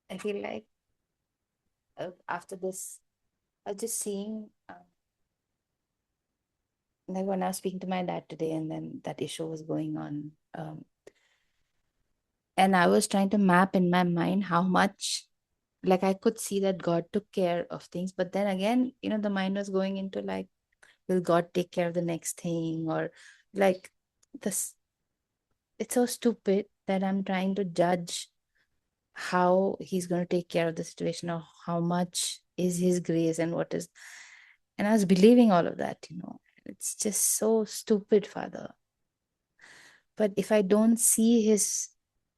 I feel like after this, I was just seeing, like when I was speaking to my dad today, and then that issue was going on. And I was trying to map in my mind how much, like I could see that God took care of things. But then again, the mind was going into like, will God take care of the next thing? Or like this, it's so stupid that I'm trying to judge how he's going to take care of the situation, or how much is his grace and what is. And I was believing all of that. It's just so stupid, Father. But if I don't see his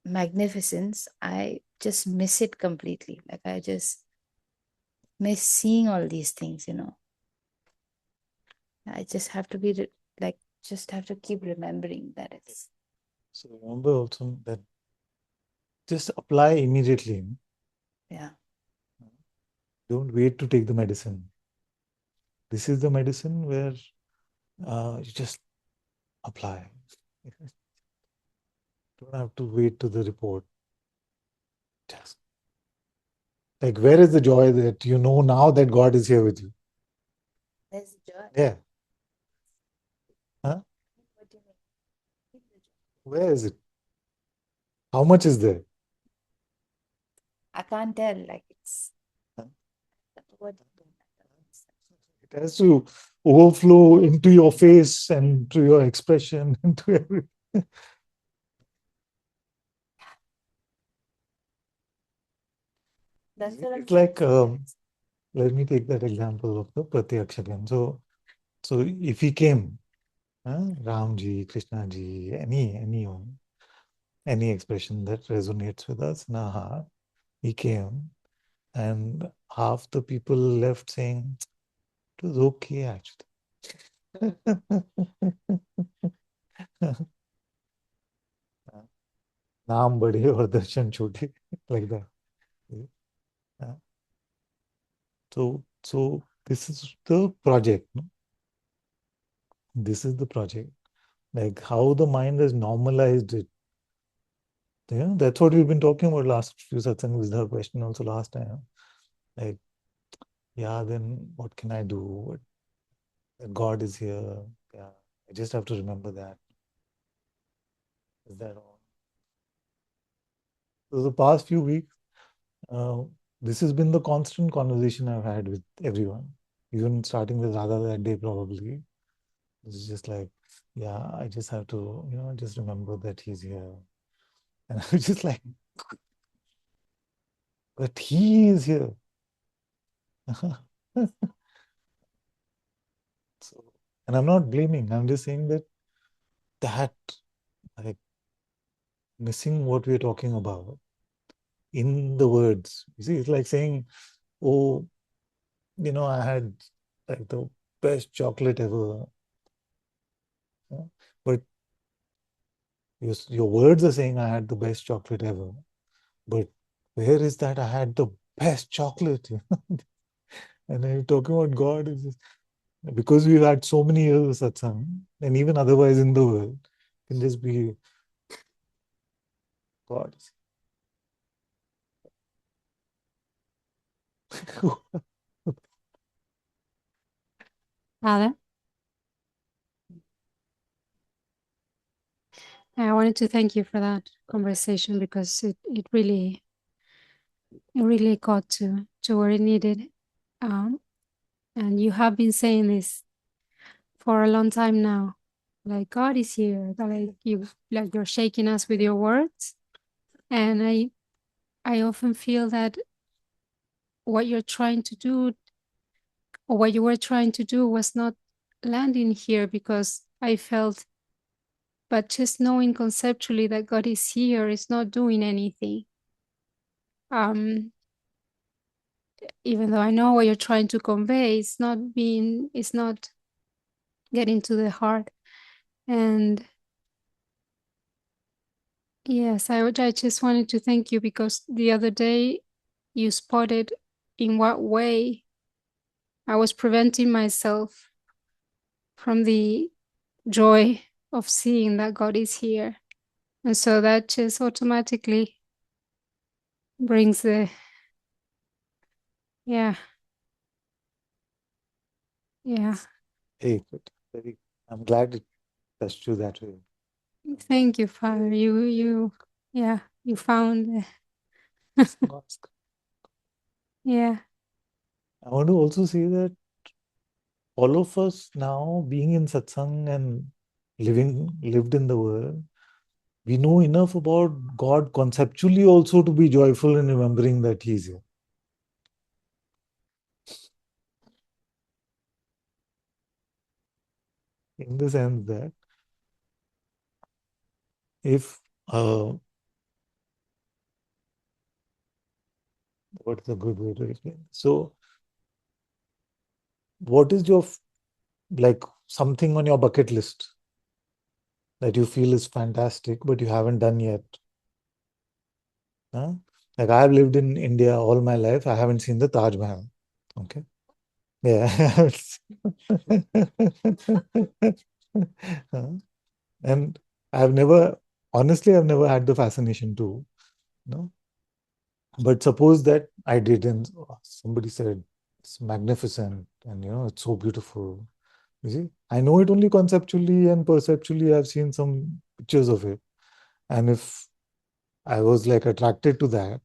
magnificence, I just miss it completely. Like I just miss seeing all these things, you know. I just have to be just have to keep remembering that it's. So remember also that just apply immediately. Yeah. Don't wait to take the medicine. This is the medicine where you just apply. Don't have to wait to the report. Just like, where is the joy that you know now that God is here with you? There's joy. Yeah. Huh? What do you mean? Where is it? How much is there? I can't tell. Like it's. Huh? What? It has to overflow into your face and to your expression, into everything. That's what I'm It's like, saying. let me take that example of the Pratyaksha again. So if he came, Ramji, Krishnaji, anyone, any expression that resonates with us in our heart, he came, and half the people left saying, it was okay actually. नाम बड़े और दर्शन छोटे, like that. Yeah. So this is the project. No? This is the project. Like how the mind has normalized it. Yeah, that's what we've been talking about last few satsangs. With her question also last time. Like, yeah, then what can I do? God is here. Yeah, I just have to remember that. Is that all? So the past few weeks, this has been the constant conversation I've had with everyone, even starting with Radha that day probably. It's just like, yeah, I just have to, just remember that he's here. And I was just like, but he is here. So, and I'm not blaming, I'm just saying that like missing what we're talking about in the words. You see, it's like saying, oh, I had like the best chocolate ever. Yeah? But your words are saying I had the best chocolate ever. But where is that I had the best chocolate? And I'm talking about God is just, because we've had so many years of satsang, and even otherwise in the world, can just be God. Alan, I wanted to thank you for that conversation because it really got to where it needed. And you have been saying this for a long time now. Like God is here. Like you're shaking us with your words. And I often feel that what you're trying to do or what you were trying to do was not landing here because I felt, but just knowing conceptually that God is here is not doing anything. Even though I know what you're trying to convey, it's not getting to the heart. And yes, I just wanted to thank you because the other day you spotted in what way I was preventing myself from the joy of seeing that God is here. And so that just automatically brings yeah. Hey, good. I'm glad it touched you that way. Thank you, Father. You found, yeah. I want to also say that all of us now being in satsang and lived in the world, we know enough about God conceptually also to be joyful in remembering that He's here. In the sense that if what's a good way to explain? So what is your like something on your bucket list that you feel is fantastic but you haven't done yet? Huh? Like I've lived in India all my life. I haven't seen the Taj Mahal. Okay. Yeah. Huh? And honestly, I've never had the fascination to, no. But suppose that I did, and somebody said it's magnificent and it's so beautiful. You see, I know it only conceptually and perceptually. I've seen some pictures of it, and if I was like attracted to that,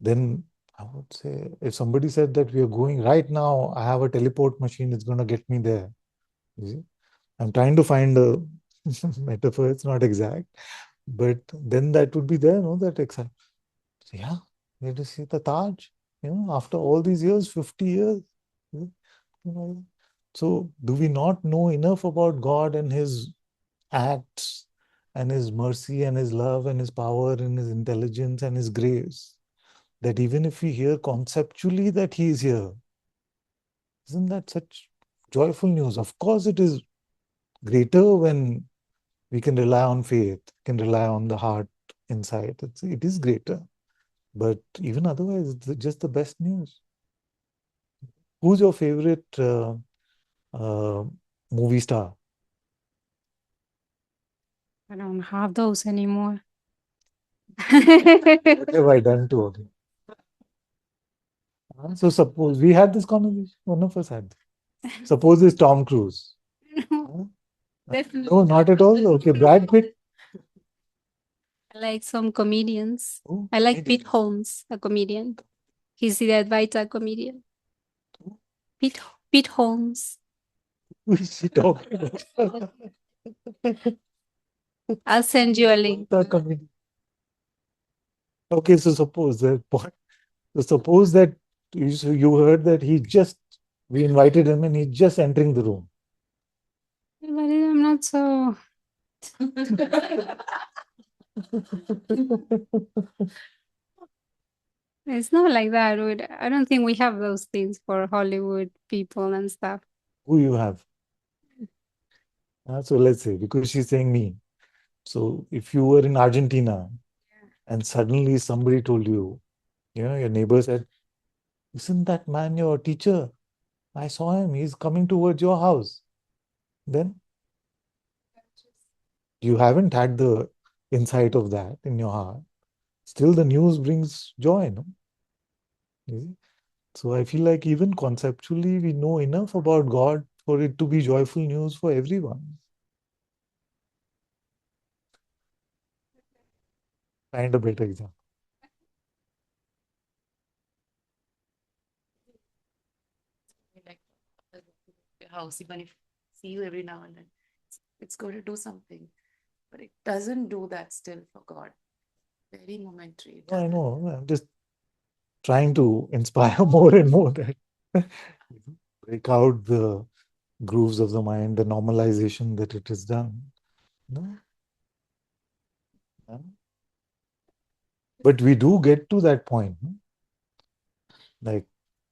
then I would say if somebody said that we are going right now, I have a teleport machine, it's going to get me there. You see, I'm trying to find a metaphor, it's not exact, but then that would be there, no? That excitement. Yeah, we have to see the Taj, after all these years, 50 years. You know. So, do we not know enough about God and His acts and His mercy and His love and His power and His intelligence and His grace that even if we hear conceptually that He is here, isn't that such joyful news? Of course, it is greater when we can rely on faith, can rely on the heart insight. It is greater. But even otherwise, it's just the best news. Who's your favorite uh, movie star? I don't have those anymore. What have I done to her? So suppose we had this conversation, one of us had. Suppose it's Tom Cruise. Huh? Definitely. No, not at all. Okay, Brad Pitt. I like some comedians. Oh, I like comedian. Pete Holmes, a comedian. He's the Advaita comedian. Pete Pete Holmes. Who is she talking about? I'll send you a link. The comedian. Okay, so suppose that so suppose that you heard that we invited him and he's just entering the room. But I'm not so. It's not like that. I don't think we have those things for Hollywood people and stuff. Who you have? So let's say, because she's saying me. So if you were in Argentina and suddenly somebody told you, your neighbor said, isn't that man your teacher? I saw him. He's coming towards your house. Then you haven't had the insight of that in your heart. Still, the news brings joy, no? You see? So I feel like even conceptually, we know enough about God for it to be joyful news for everyone. Find a better example. Like your house, even if see you every now and then, it's going to do something, but it doesn't do that still for God. Very momentary. I know. I'm just trying to inspire more and more that break out the grooves of the mind, the normalization that it has done. No? Yeah. But we do get to that point. No? Like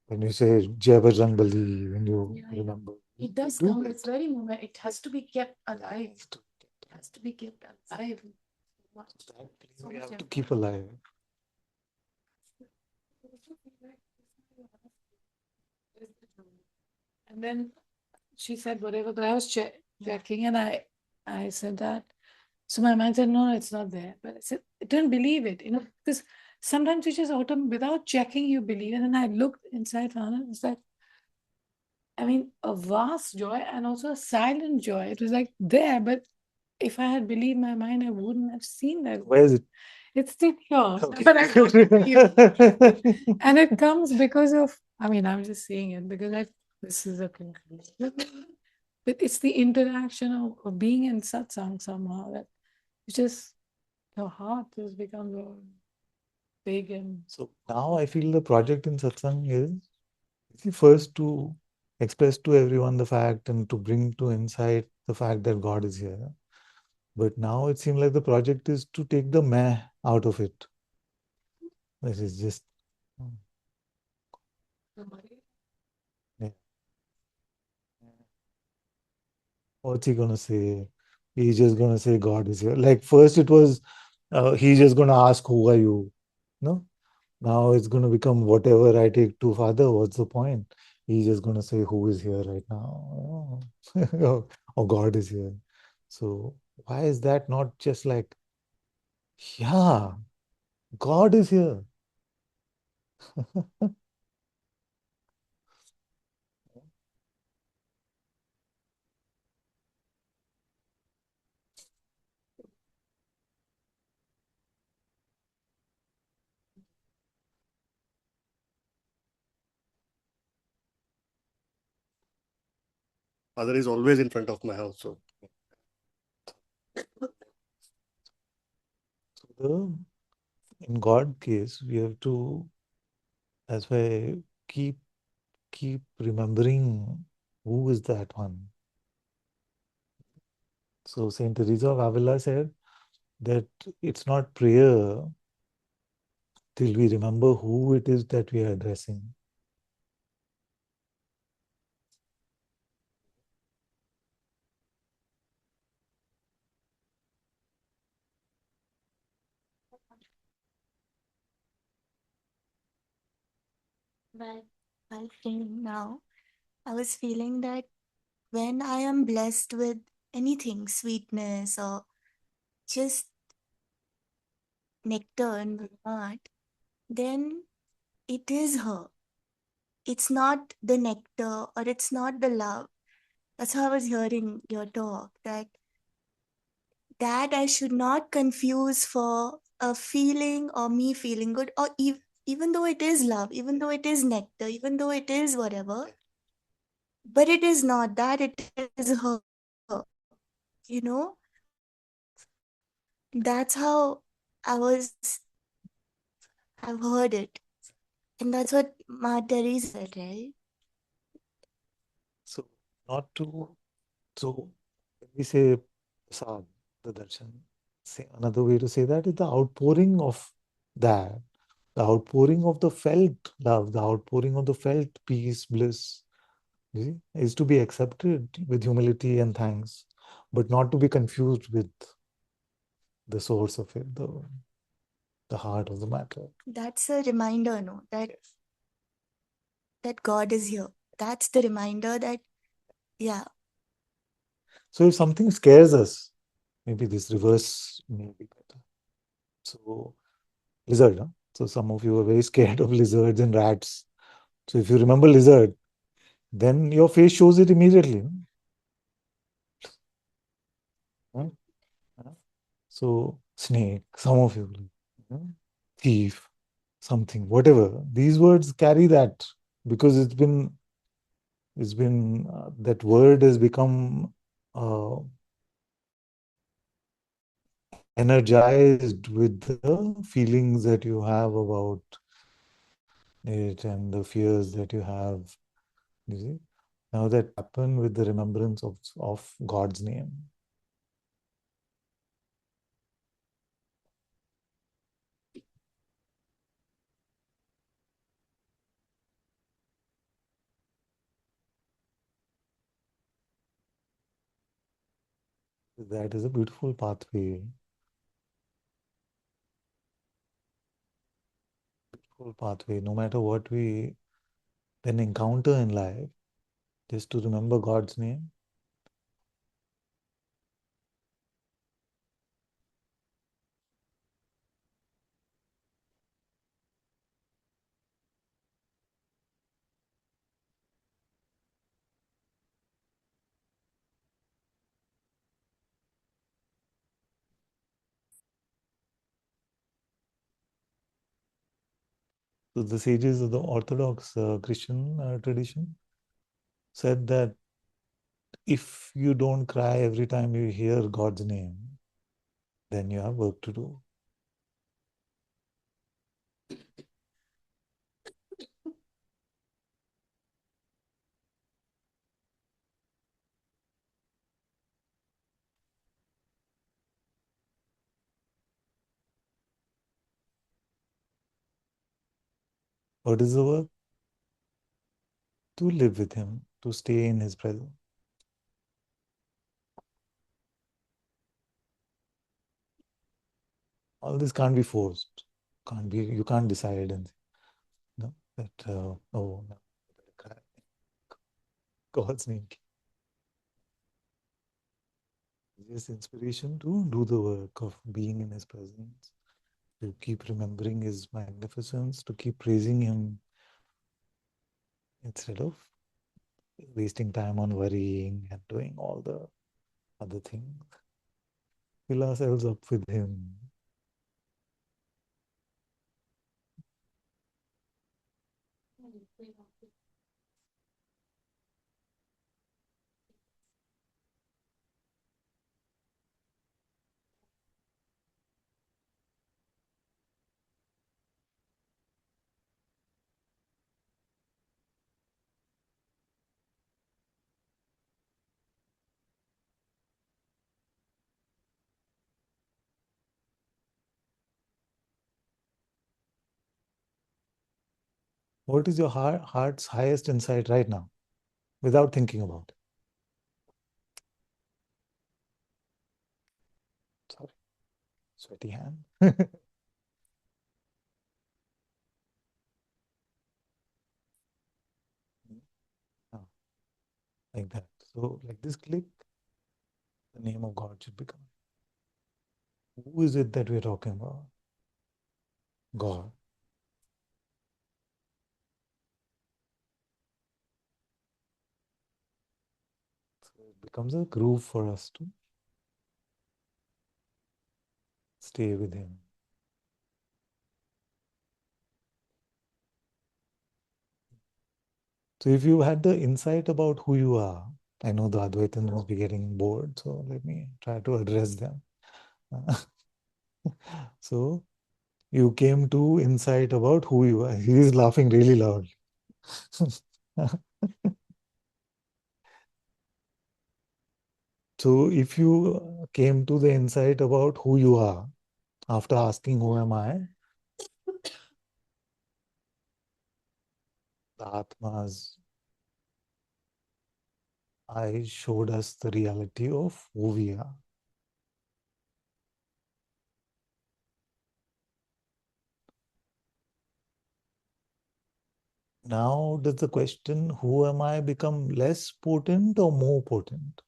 when you say Jai Bajrang Bali, when you remember. It does come. It's very moment. It has to be kept alive. It has to be kept alive. We have to keep alive. And then she said whatever, but I was checking and I said that. So my mind said, no, it's not there. But I said, I don't believe it, because sometimes you just without checking, you believe it. And I looked inside, found it. It's like, I mean, a vast joy and also a silent joy. It was like there, but if I had believed my mind, I wouldn't have seen that. Where is it? It's still here. Okay. But I don't believe. And it comes because of, I'm just saying it because this is a conclusion. But it's the interaction of being in satsang somehow that it's just your heart just becomes all big and So now I feel the project in satsang is first to express to everyone the fact and to bring to insight the fact that God is here. But now it seems like the project is to take the meh out of it. That is just. Yeah. What's he gonna say? He's just gonna say God is here. Like first it was, he's just gonna ask, who are you? No? Now it's gonna become whatever I take to Father. What's the point? He's just gonna say, who is here right now? Or God is here. So why is that not just like, yeah, God is here? Father is always in front of my house. So So in God case, we have to, that's why keep remembering who is that one. So Saint Teresa of Avila said that it's not prayer till we remember who it is that we are addressing. But while praying now, I was feeling that when I am blessed with anything, sweetness or just nectar in my heart, then it is her. It's not the nectar or it's not the love. That's how I was hearing your talk, that I should not confuse for a feeling or me feeling good, or even though it is love, even though it is nectar, even though it is whatever, but it is not that, it is her. You know, that's how I was, I've heard it. And that's what Ma Teresa said, right? So not to, so when we say prasad, the darshan, say another way to say that is the outpouring of that, the outpouring of the felt love, the outpouring of the felt peace, bliss, you see, is to be accepted with humility and thanks, but not to be confused with the source of it, the heart of the matter. That's a reminder, no, that God is here. That's the reminder that, yeah, So if something scares us, maybe this reverse may be better. So lizard, huh? So some of you are very scared of lizards and rats. So if you remember lizard, then your face shows it immediately. Huh? Huh? So snake, some of you, huh? Thief, something, whatever. These words carry that because it's been that word has become energized with the feelings that you have about it and the fears that you have. You see, now that happen with the remembrance of God's name. That is a beautiful pathway. Beautiful pathway. No matter what we then encounter in life, just to remember God's name. So the sages of the Orthodox Christian tradition said that if you don't cry every time you hear God's name, then you have work to do. What is the work? To live with Him, to stay in His presence. All this can't be forced. You can't decide and no, that oh no, God's name. Just inspiration to do the work of being in His presence, to keep remembering His magnificence, to keep praising Him instead of wasting time on worrying and doing all the other things. Fill ourselves up with Him. What is your heart's highest insight right now, without thinking about it? Sorry, sweaty hand. Oh, like that. So, like this click, the name of God should become. Who is it that we're talking about? God. So it becomes a groove for us to stay with Him. So if you had the insight about who you are, I know the Advaitans must be getting bored, so let me try to address them. So you came to insight about who you are. He is laughing really loud. So if you came to the insight about who you are, after asking who am I, the Atma's eyes showed us the reality of who we are. Now does the question, who am I, become less potent or more potent?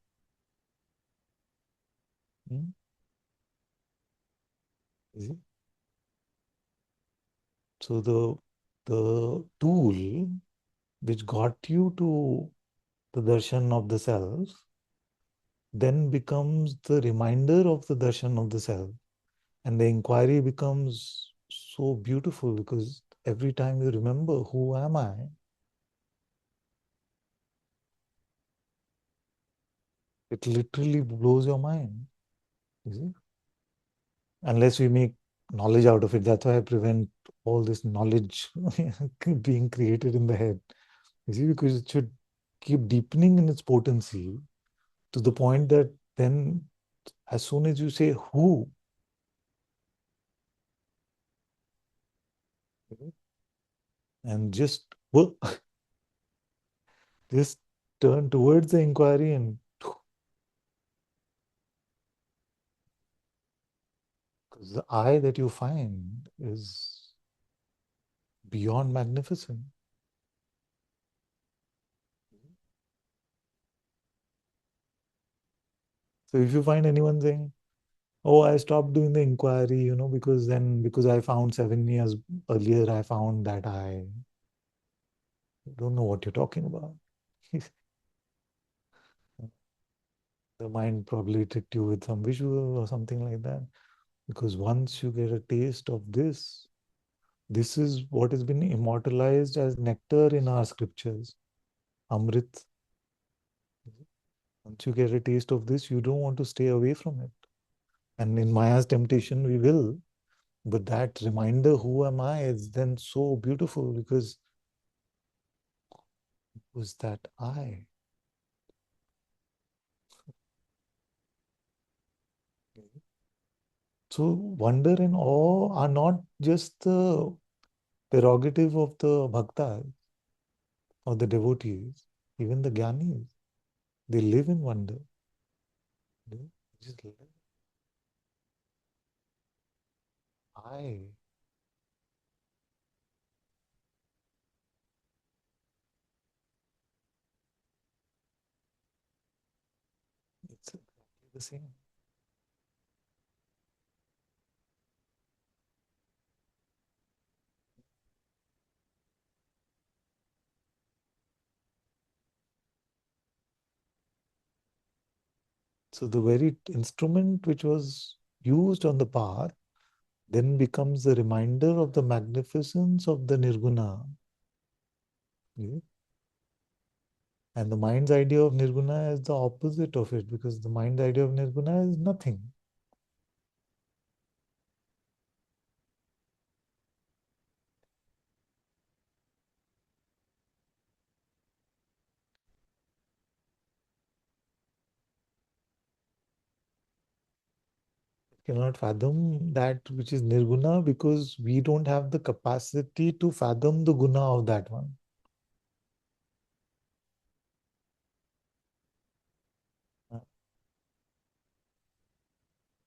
Is it? So the tool which got you to the darshan of the self then becomes the reminder of the darshan of the self. And the inquiry becomes so beautiful because every time you remember, who am I? It literally blows your mind. You see? Unless we make knowledge out of it. That's why I prevent all this knowledge being created in the head. You see, because it should keep deepening in its potency to the point that then as soon as you say who, and just just turn towards the inquiry, and because the I that you find is beyond magnificent. So if you find anyone saying, oh, I stopped doing the inquiry, because I found 7 years earlier, I found that I don't know what you're talking about. The mind probably tricked you with some visual or something like that. Because once you get a taste of this is what has been immortalized as nectar in our scriptures. Amrit. Once you get a taste of this, you don't want to stay away from it. And in Maya's temptation, we will. But that reminder, who am I, is then so beautiful because who's that I? So wonder and awe are not just the prerogative of the bhaktas or the devotees, even the jnanis. They live in wonder. They just live. I. It's exactly the same. So the very instrument which was used on the path then becomes a reminder of the magnificence of the Nirguna. Yeah. And the mind's idea of Nirguna is the opposite of it, because the mind's idea of Nirguna is nothing. It cannot fathom that which is Nirguna because we don't have the capacity to fathom the guna of that one.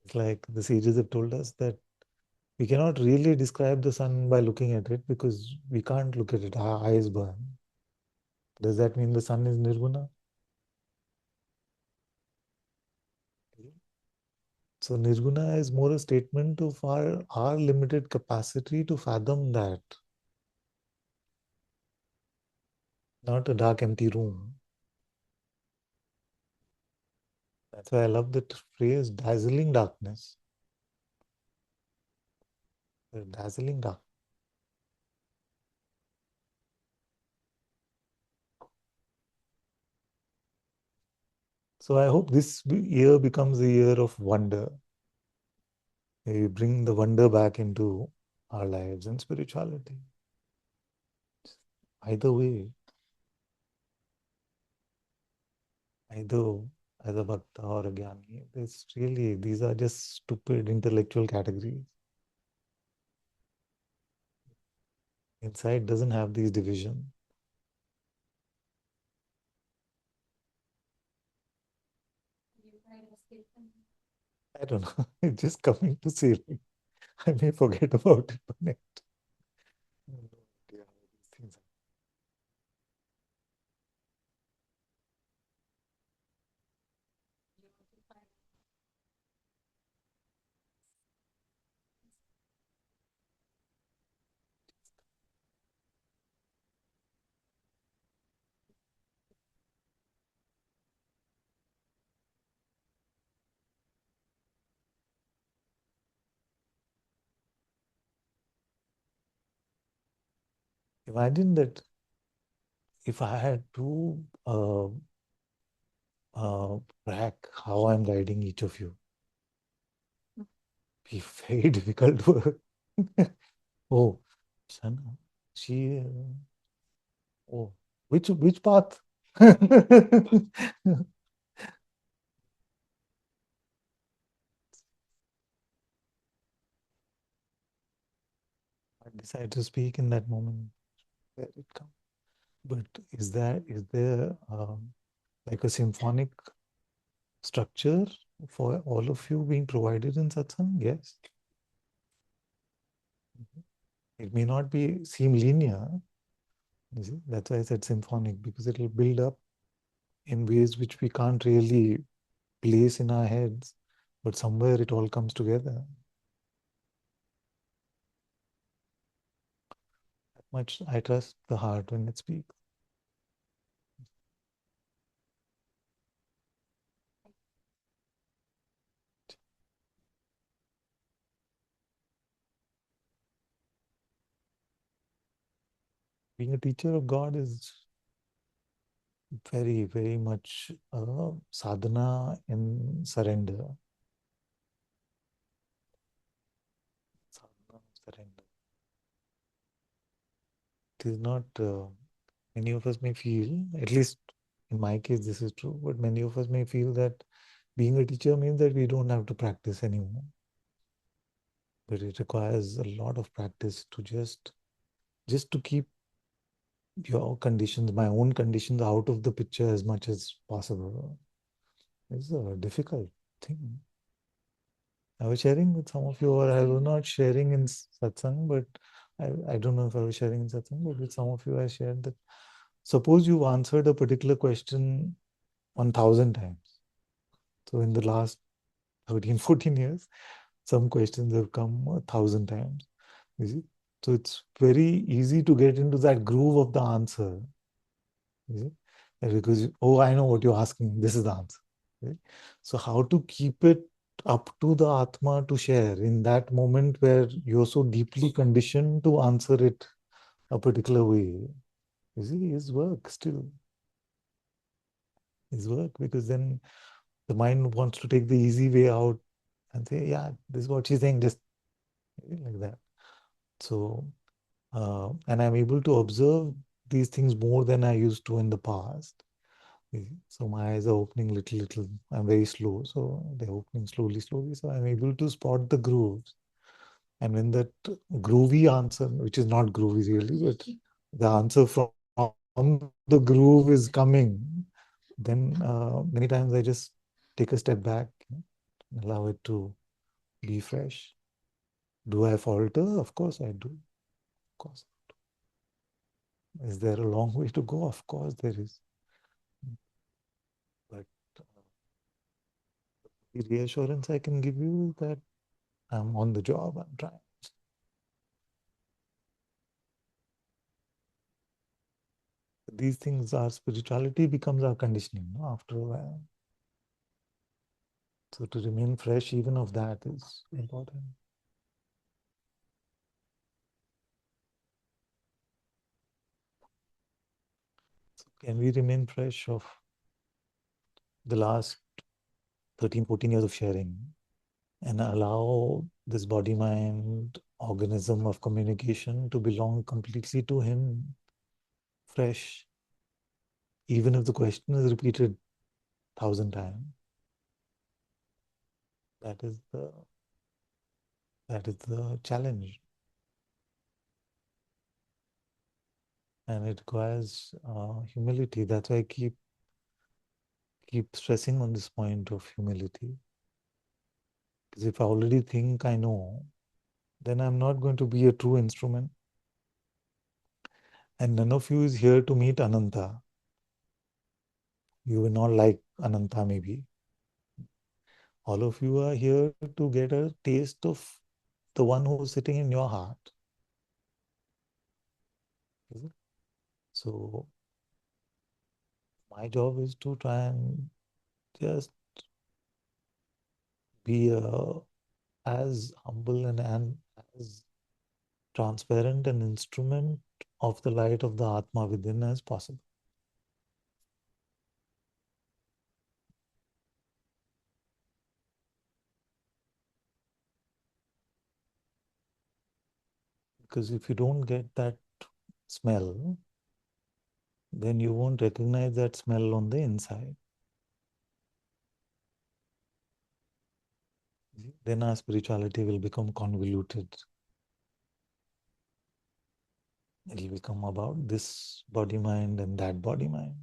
It's like the sages have told us that we cannot really describe the sun by looking at it because we can't look at it. Our eyes burn. Does that mean the sun is Nirguna? So Nirguna is more a statement of our limited capacity to fathom that. Not a dark, empty room. That's why I love the phrase dazzling darkness. The dazzling dark. So I hope this year becomes a year of wonder. We bring the wonder back into our lives and spirituality. Either way, either as a bhakta or a jnani, these are just stupid intellectual categories. Inside doesn't have these divisions. I don't know. It's just coming to say it. I may forget about it, but next. I have no idea how these things are. Imagine that if I had to track how I'm guiding each of you, be very difficult work. Oh, Sana, she. Oh, which path? I decide to speak in that moment. Where it comes. But is there like a symphonic structure for all of you being provided in satsang? Yes. It may not be seem linear. You see? That's why I said symphonic, because it will build up in ways which we can't really place in our heads, but somewhere it all comes together. That much I trust the heart when it speaks. Being a teacher of God is very, very much sadhana in surrender. Sadhana of surrender. It is not, many of us may feel, at least in my case, this is true, but many of us may feel that being a teacher means that we don't have to practice anymore. But it requires a lot of practice to just to keep your conditions, my own conditions, out of the picture as much as possible. It's a difficult thing. I was sharing with some of you, or I was not sharing in Satsang, but I don't know if I was sharing in Satsang, but with some of you I shared that suppose you've answered a particular question 1,000 times. So in the last 13, 14 years, some questions have come 1,000 times. You see? So it's very easy to get into that groove of the answer. You see? Because, oh, I know what you're asking. This is the answer. Right? So how to keep it up to the Atma to share in that moment where you're so deeply conditioned to answer it a particular way. You see, is work still. Is work, because then the mind wants to take the easy way out and say, yeah, this is what she's saying, just like that. So, and I'm able to observe these things more than I used to in the past. So my eyes are opening little. I'm very slow, so they're opening slowly. So I'm able to spot the grooves. And when that groovy answer, which is not groovy really, but the answer from the groove is coming, then many times I just take a step back, allow it to be fresh. Do I falter? Of course I do. Of course. Is there a long way to go? Of course there is. But the reassurance I can give you is that I'm on the job, I'm trying. These things, our spirituality becomes our conditioning, no? After a while. So to remain fresh even of that is important. So can we remain fresh of the last 13, 14 years of sharing and allow this body-mind organism of communication to belong completely to him, fresh, even if the question is repeated 1,000 times? That is the challenge. And it requires humility. That's why I keep stressing on this point of humility. Because if I already think I know, then I'm not going to be a true instrument. And none of you is here to meet Ananta. You will not like Ananta maybe. All of you are here to get a taste of the one who is sitting in your heart. So my job is to try and just be as humble and as transparent an instrument of the light of the Atma within as possible. Because if you don't get that smell, then you won't recognize that smell on the inside. Then our spirituality will become convoluted. It will become about this body-mind and that body-mind.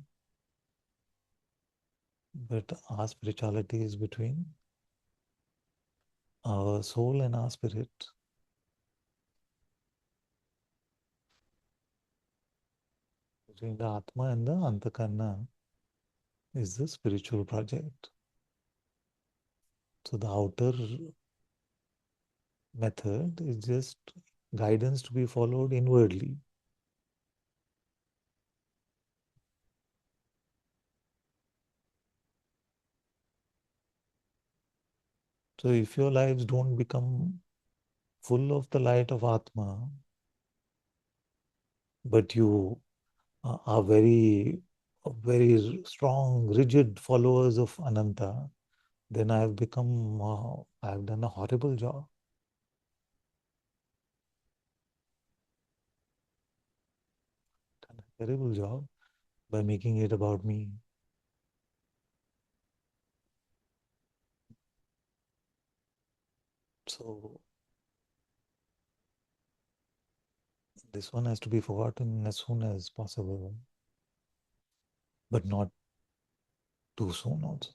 But our spirituality is between our soul and our spirit. Between the Atma and the Antakarna is the spiritual project. So the outer method is just guidance to be followed inwardly. So if your lives don't become full of the light of Atma, but you are very strong, rigid followers of Ananta, then I've done a horrible job. Done a terrible job by making it about me. So this one has to be forgotten as soon as possible, but not too soon also.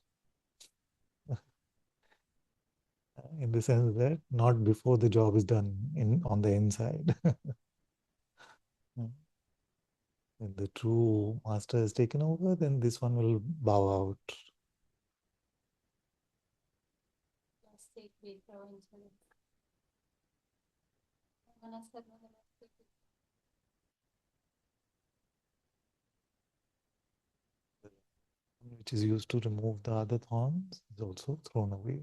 in the sense that not before the job is done on the inside. When the true master has taken over, then this one will bow out. Which is used to remove the other thorns is also thrown away.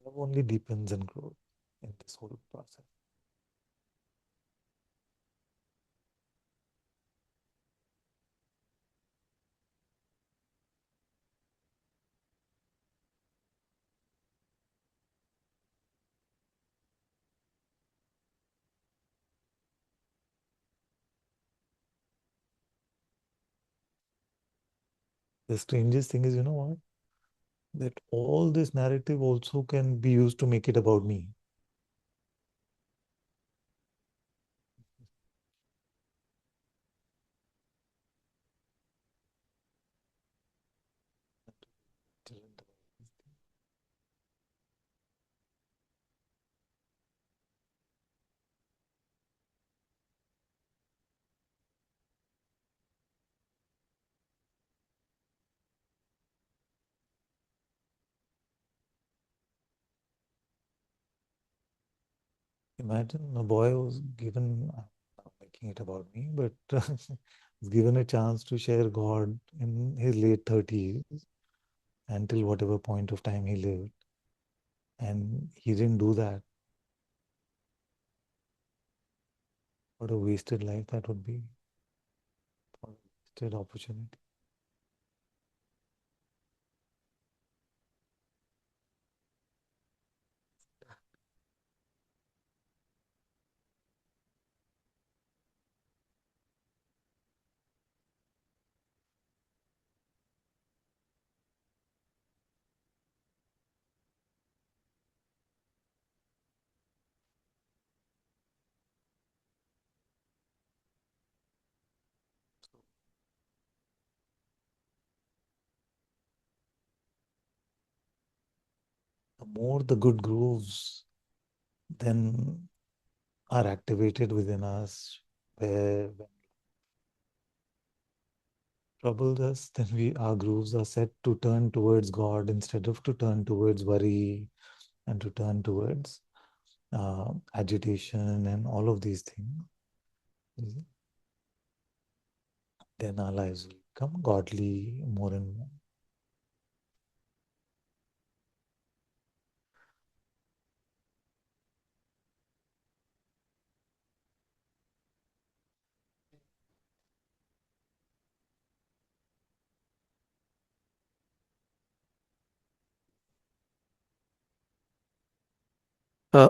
Love only deepens and grows in this whole process. The strangest thing is, you know what? That all this narrative also can be used to make it about me. Imagine a boy was given, I'm not making it about me, but was given a chance to share God in his late 30s until whatever point of time he lived. And he didn't do that. What a wasted life that would be. What a wasted opportunity. The more the good grooves then are activated within us, where when troubles us, then our grooves are set to turn towards God instead of to turn towards worry and to turn towards agitation and all of these things. Then our lives will become godly more and more. Uh,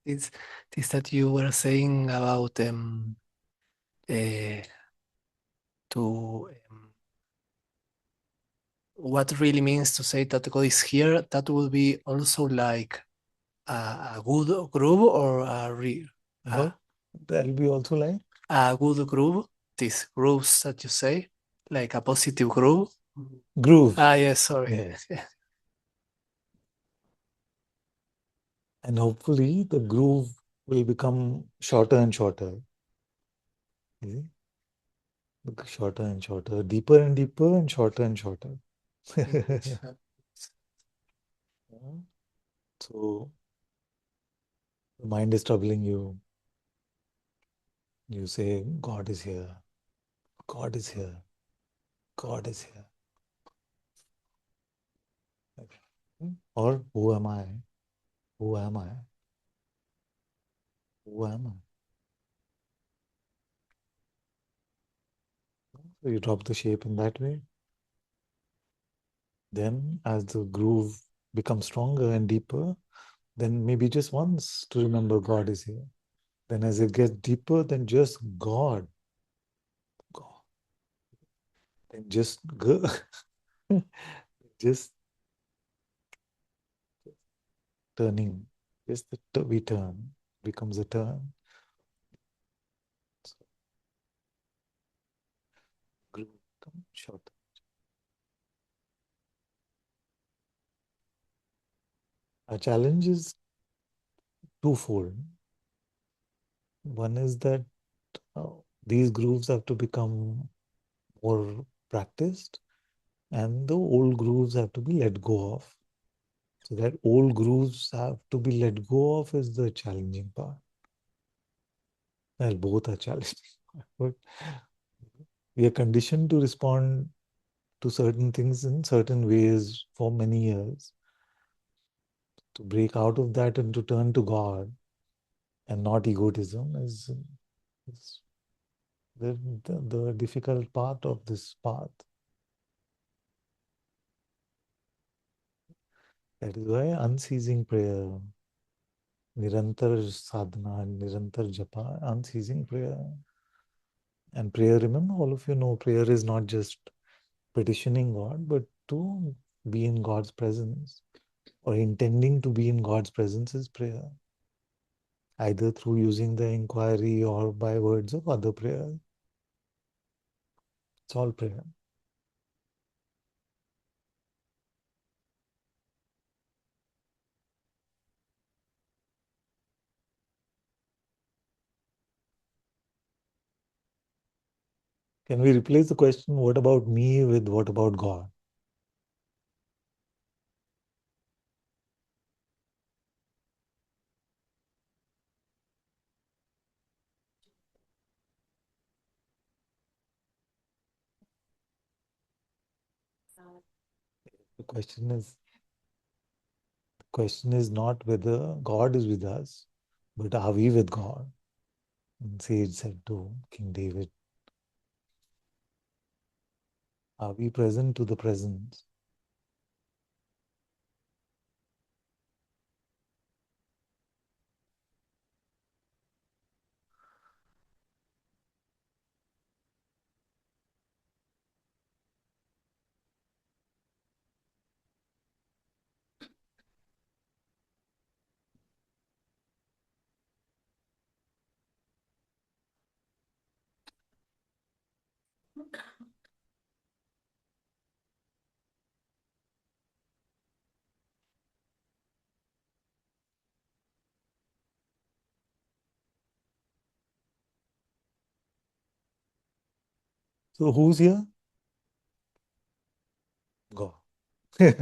it's this that you were saying about to what really means to say that God is here. That will be also like a good groove or That'll be also like a good groove. These grooves that you say, like a positive groove. groove. Ah, yes, sorry. Yes. And hopefully the groove will become shorter and shorter. See? Shorter and shorter, deeper and deeper, and shorter and shorter. So the mind is troubling you. You say, God is here. God is here. God is here. Or who am I? Who am I? Who am I? So you drop the shape in that way. Then as the groove becomes stronger and deeper, then maybe just once to remember God is here. Then as it gets deeper, then just God. God. Then just go. Just turning Yes, we turn, becomes a turn. So, groove become short. Our challenge is twofold. One is that these grooves have to become more practiced, and the old grooves have to be let go of. So that old grooves have to be let go of is the challenging part. Well, both are challenging. But we are conditioned to respond to certain things in certain ways for many years. To break out of that and to turn to God and not egotism is the difficult part of this path. That is why unceasing prayer, nirantar sadhana, nirantar japa, unceasing prayer. And prayer, remember, all of you know, prayer is not just petitioning God, but to be in God's presence or intending to be in God's presence is prayer. Either through using the inquiry or by words of other prayer. It's all prayer. Can we replace the question, what about me, with what about God? The question is not whether God is with us, but are we with God? And Sage said to King David, are we present to the presence? So who's here? God. At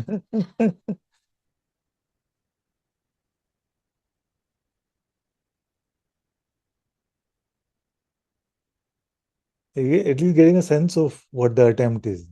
least getting a sense of what the attempt is.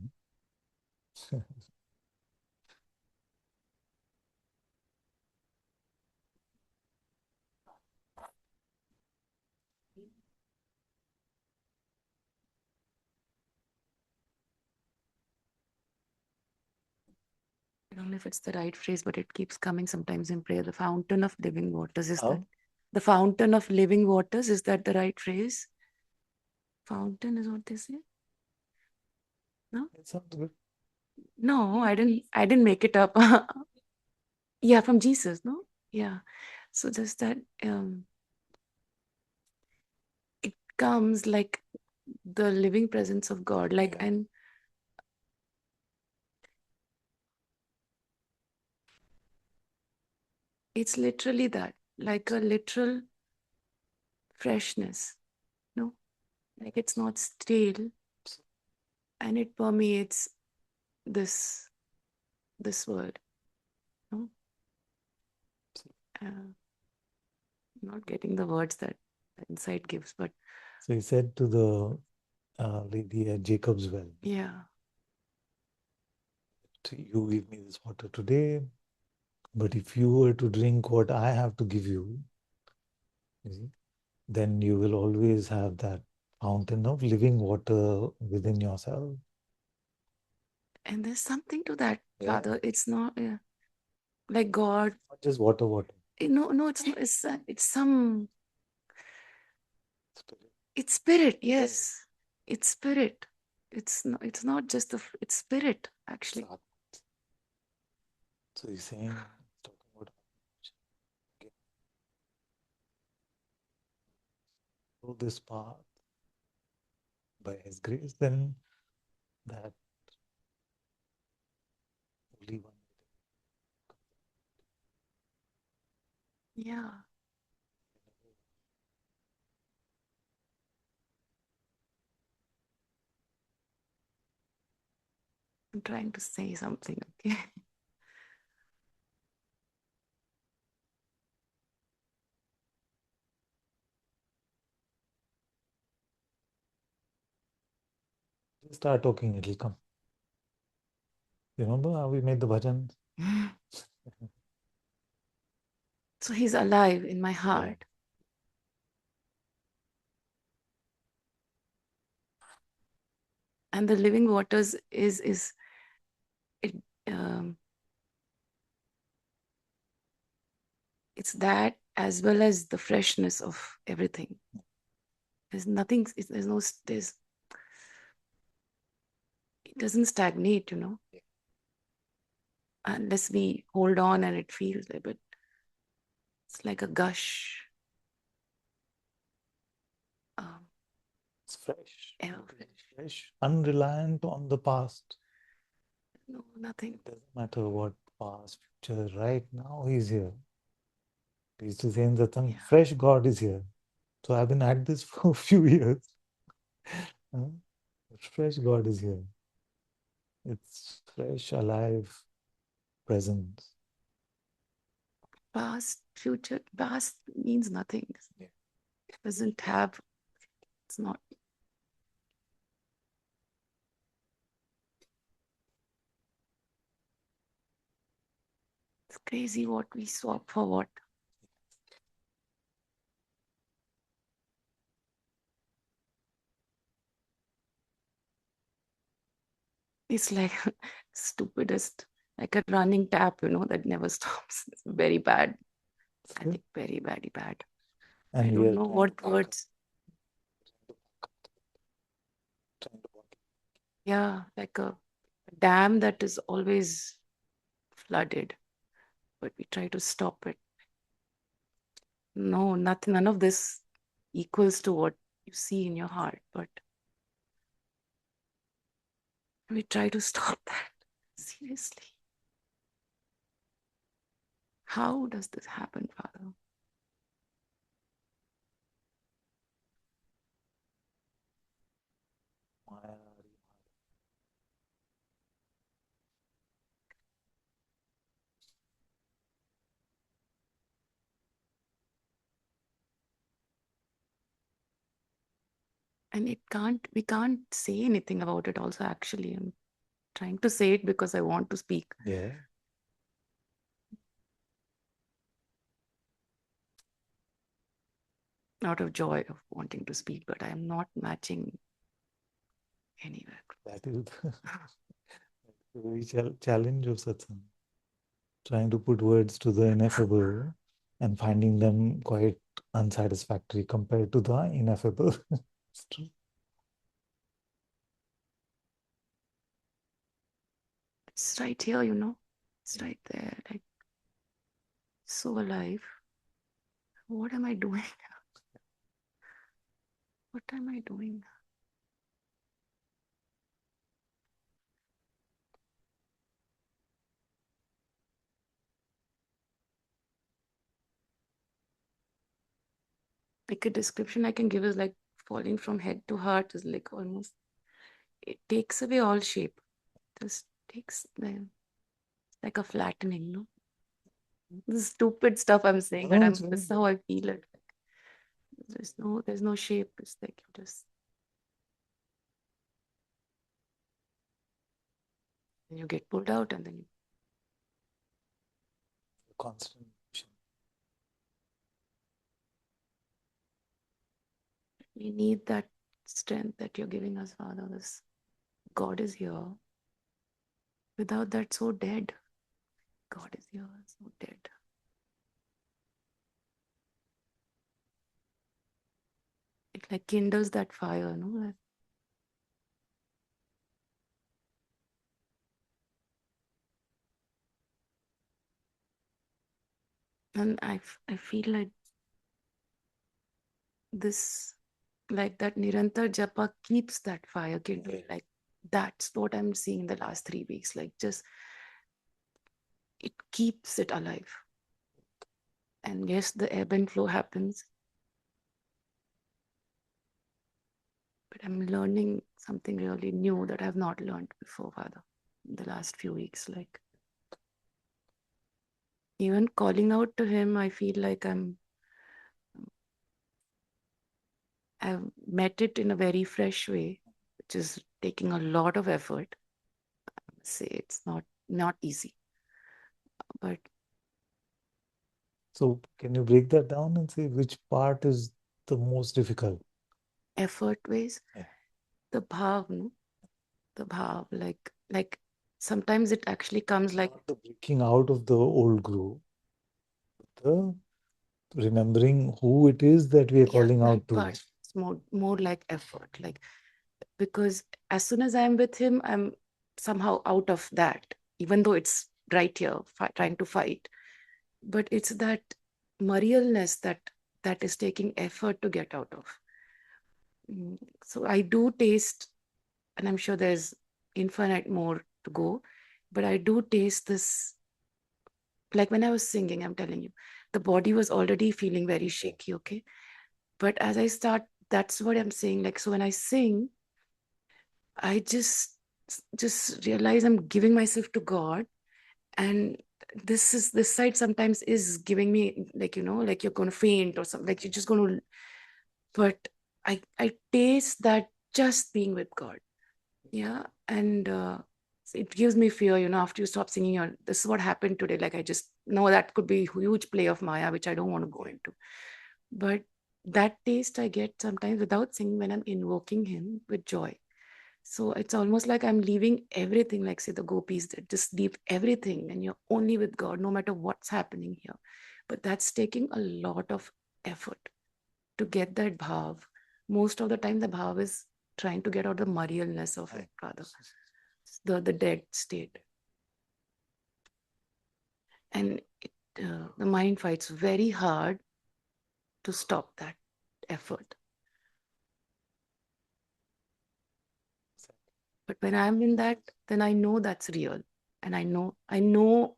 I don't know if it's the right phrase, but it keeps coming sometimes in prayer. The fountain of living waters. Is that the fountain of living waters? Is that the right phrase? Fountain is what they say? No? It sounds good. No, I didn't make it up. Yeah, from Jesus, no? Yeah. So just that it comes like the living presence of God. Like, and it's literally that, like a literal freshness. No? Like it's not stale and it permeates this word. No? Not getting the words that insight gives, but So he said to the lady at Jacob's well, yeah. you give me this water today, but if you were to drink what I have to give you, see, then you will always have that fountain of living water within yourself. And there's something to that, Father. It's not like God. Not just water. No, it's not. It's some. It's spirit. Yes, it's spirit. It's not. It's not just the. It's spirit actually. So he's saying, talking about follow this path by His grace, then that only one. Yeah. I'm trying to say something, okay? Just start talking, it'll come. Remember how we made the bhajan? So He's alive in my heart. And the living waters is it it's that as well as the freshness of everything. There's nothing, there's no, there's, it doesn't stagnate, unless we hold on and it feels like, but it's like a gush. It's fresh. Ever Fresh. Unreliant on the past. No, nothing. It doesn't matter what past, future, right now He's here. We used to say in Satsang, fresh God is here. So I've been at this for a few years. Fresh God is here. It's fresh, alive presence. Past, future, past means nothing. It doesn't have, it's not. It's crazy what we swap for what. It's like stupidest, like a running tap, that never stops. It's very bad. I think very, very bad. And I don't know what words. Yeah, like a dam that is always flooded, but we try to stop it. No, nothing, none of this equals to what you see in your heart, but we try to stop that. Seriously. How does this happen, Father? And we can't say anything about it also, actually. I'm trying to say it because I want to speak. Yeah. Out of joy of wanting to speak, but I am not matching anywhere. That is the very challenge of satsang. Trying to put words to the ineffable and finding them quite unsatisfactory compared to the ineffable. It's true. It's right here, It's right there, like so alive. What am I doing? What am I doing? Like a description I can give is like falling from head to heart is like almost, it takes away all shape. Just takes like a flattening, no? This stupid stuff I'm saying, but this is how I feel it. There's no shape. It's like you just, and you get pulled out and then you Constant. we need that strength that you're giving us, Father. This God is here. Without that, so dead. God is here, so dead. It like kindles that fire, no? And I feel like this like that Nirantar Japa keeps that fire kindled. Like that's what I'm seeing in the last 3 weeks. Like just it keeps it alive. And yes, the ebb and flow happens. But I'm learning something really new that I've not learned before, Father, in the last few weeks. Like even calling out to him, I feel like I've met it in a very fresh way, which is taking a lot of effort. I must say it's not easy. But So can you break that down and say which part is the most difficult? effort ways, Yeah. the bhav, no? The bhav, like sometimes it actually comes like Not the breaking out of the old groove, the remembering who it is that we are calling out that to. part. It's more like effort, like because as soon as I'm with him, I'm somehow out of that, even though it's right here trying to fight. But it's that murielness that is taking effort to get out of. So I do taste, and I'm sure there's infinite more to go, but I do taste this. Like when I was singing, I'm telling you, the body was already feeling very shaky, okay? But as I start, that's what I'm saying. Like, so when I sing, I just realize I'm giving myself to God. And this side sometimes is giving me like, like you're going to faint or something, like you're just going to, but I taste that just being with God. Yeah. And it gives me fear, after you stop singing, this is what happened today. Like I just know that could be a huge play of Maya, which I don't want to go into. But that taste I get sometimes without singing when I'm invoking him with joy. So it's almost like I'm leaving everything, like say the gopis that just leave everything and you're only with God, no matter what's happening here. But that's taking a lot of effort to get that bhav. Most of the time, the bhav is trying to get out the murielness of it, rather, the dead state. And the mind fights very hard to stop that effort. But when I'm in that, then I know that's real. And I know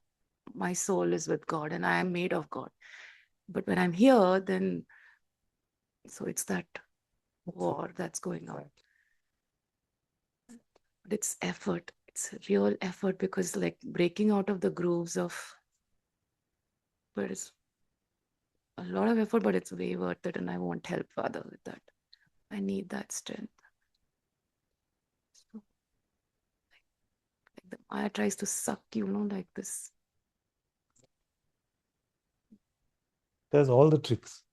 my soul is with God and I am made of God. But when I'm here, then, so it's that war that's going on. But it's effort. It's real effort because like breaking out of the grooves of, but it's a lot of effort, but it's way worth it. And I want help, Father, with that. I need that strength. So, like the Maya tries to suck, like this. There's all the tricks.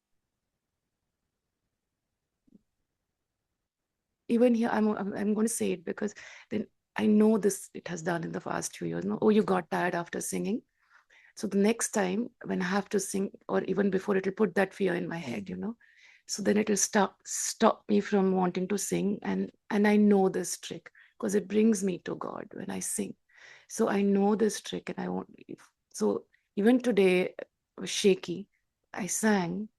Even here, I'm going to say it because then I know this, it has done in the past few years. No, oh, you got tired after singing. So the next time when I have to sing, or even before, it'll put that fear in my head, So then it'll stop me from wanting to sing. And I know this trick because it brings me to God when I sing. So I know this trick and I won't leave. So even today, I was shaky. I sang.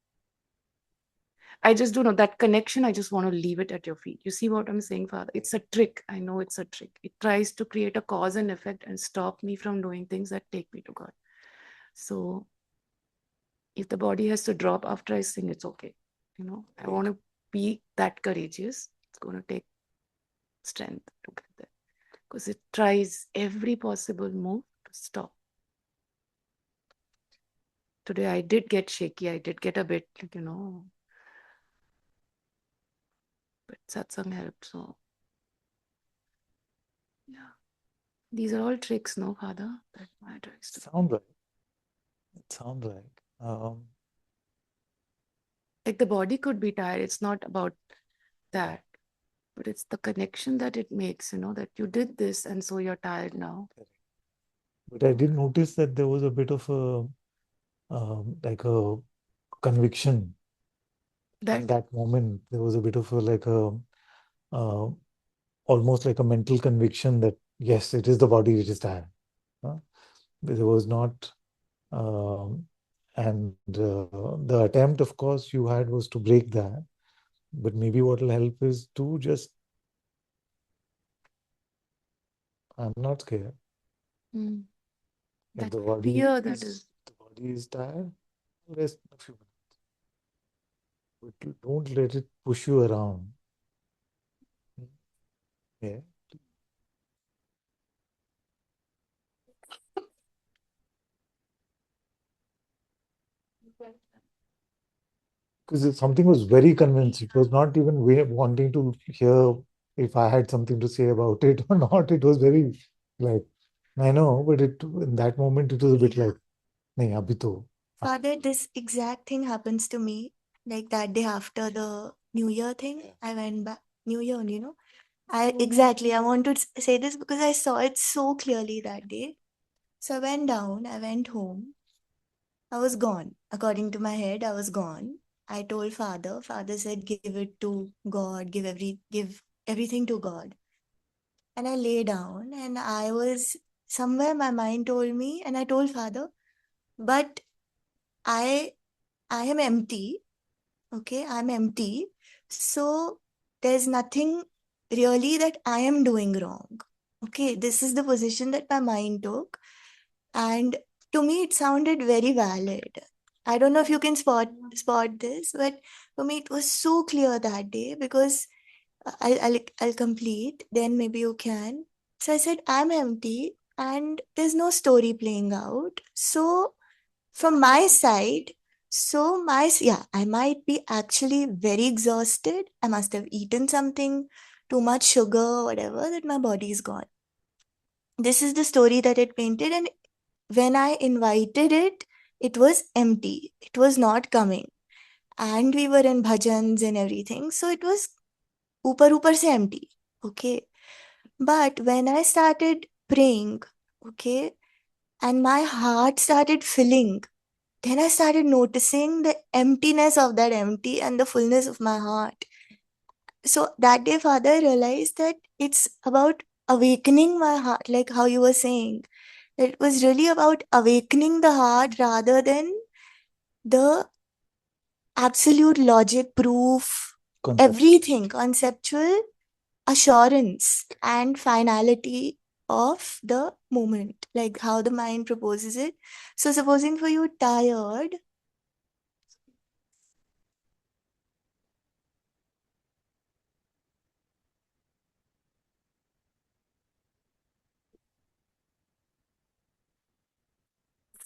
I just don't know that connection. I just want to leave it at your feet. You see what I'm saying, Father? It's a trick. I know it's a trick. It tries to create a cause and effect and stop me from doing things that take me to God. So if the body has to drop after I sing, it's okay. I want to be that courageous. It's going to take strength to get there because it tries every possible move to stop. Today I did get shaky. I did get a bit, but satsang helped. So yeah, these are all tricks, no, Father, that Maya tries to. Sound like. It sounds like. Like the body could be tired. It's not about that, but it's the connection that it makes, that you did this and so you're tired now. But I did notice that there was a bit of like a conviction. In that moment, there was a bit of almost like a mental conviction that yes, it is the body which is tired. There was not, and the attempt, of course, you had was to break that. But maybe what will help is to just, I'm not scared. Mm. If That the body fear that is, is. the body is tired, rest a few minutes. But don't let it push you around. Yeah. Because something was very convinced. It was not even wanting to hear if I had something to say about it or not. It was very like, I know, but in that moment it was a bit like, nahi, abhi to. Father, this exact thing happens to me. Like that day after the New Year thing, I went back. New Year, I want to say this because I saw it so clearly that day. So I went down, I went home. I was gone. According to my head, I was gone. I told Father. Father said, "Give it to God. Give everything to God." And I lay down, and I was somewhere. My mind told me, and I told Father, "But I, I am empty. Okay, I'm empty. So there's nothing really that I am doing wrong." Okay, this is the position that my mind took. And to me, it sounded very valid. I don't know if you can spot this, but for me, it was so clear that day because I'll complete. Then maybe you can. So I said, I'm empty, and there's no story playing out. So from my side, I might be actually very exhausted. I must have eaten something, too much sugar, whatever, that my body is gone. This is the story that it painted, and when I invited it, it was empty. It was not coming. And we were in bhajans and everything. So it was upar se empty. Okay. But when I started praying, okay, and my heart started filling, then I started noticing the emptiness of that empty and the fullness of my heart. So that day, Father, I realized that it's about awakening my heart, like how you were saying. It was really about awakening the heart rather than the absolute logic proof, everything, conceptual assurance and finality of the moment, like how the mind proposes it. So, supposing for you tired,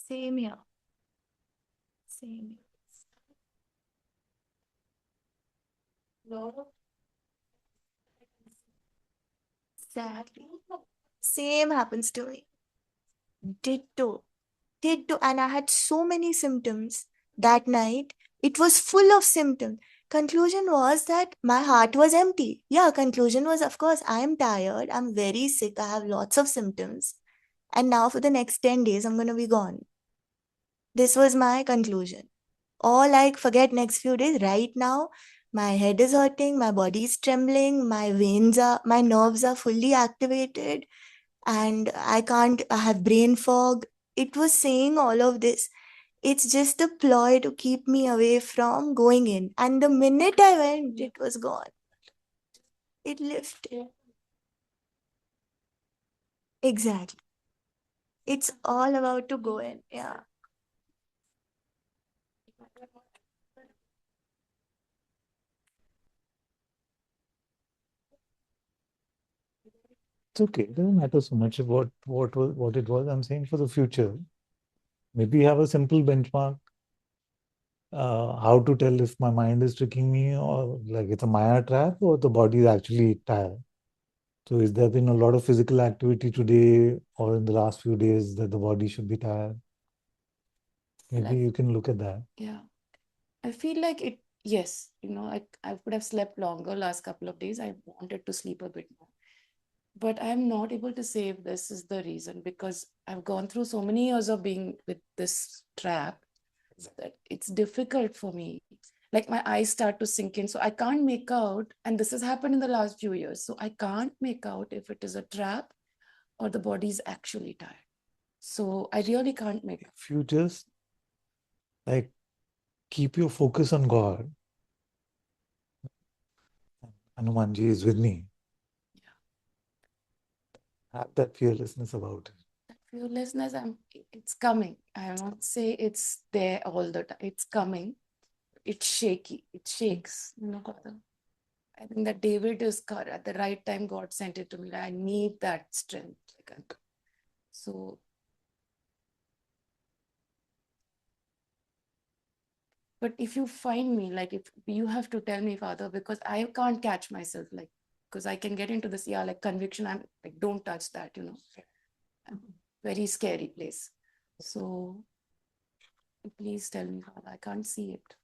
same here, same here. Lot of Exactly. Same happens to me. Ditto. Ditto. And I had so many symptoms that night. It was full of symptoms. Conclusion was that my heart was empty. Yeah, conclusion was, of course, I am tired. I'm very sick. I have lots of symptoms. And now for the next 10 days, I'm going to be gone. This was my conclusion. Or like, forget next few days. Right now, my head is hurting. My body is trembling. My nerves are fully activated and I have brain fog. It was saying all of this. It's just a ploy to keep me away from going in. And the minute I went, it was gone. It lifted. Exactly. It's all about to go in. Yeah. It's okay. It doesn't matter so much about what it was. I'm saying for the future, maybe have a simple benchmark. How to tell if my mind is tricking me or like it's a Maya trap or the body is actually tired. So is there been a lot of physical activity today or in the last few days that the body should be tired? Maybe you can look at that. Yeah. I feel like it, yes, I could have slept longer last couple of days. I wanted to sleep a bit more. But I'm not able to say if this is the reason because I've gone through so many years of being with this trap that it's difficult for me. Like my eyes start to sink in. So I can't make out, and this has happened in the last few years. So I can't make out if it is a trap or the body is actually tired. So I really can't make out. If you just like keep your focus on God, Hanumanji is with me. Yeah. Have that fearlessness about it. That fearlessness, it's coming. I will not say it's there all the time. It's coming. It's shaky. It shakes. Father. I think that David is at the right time. God sent it to me. I need that strength. So, but if you find me, if you have to tell me, Father, because I can't catch myself, because I can get into this, conviction. I'm like, don't touch that, very scary place. So please tell me, Father, I can't see it.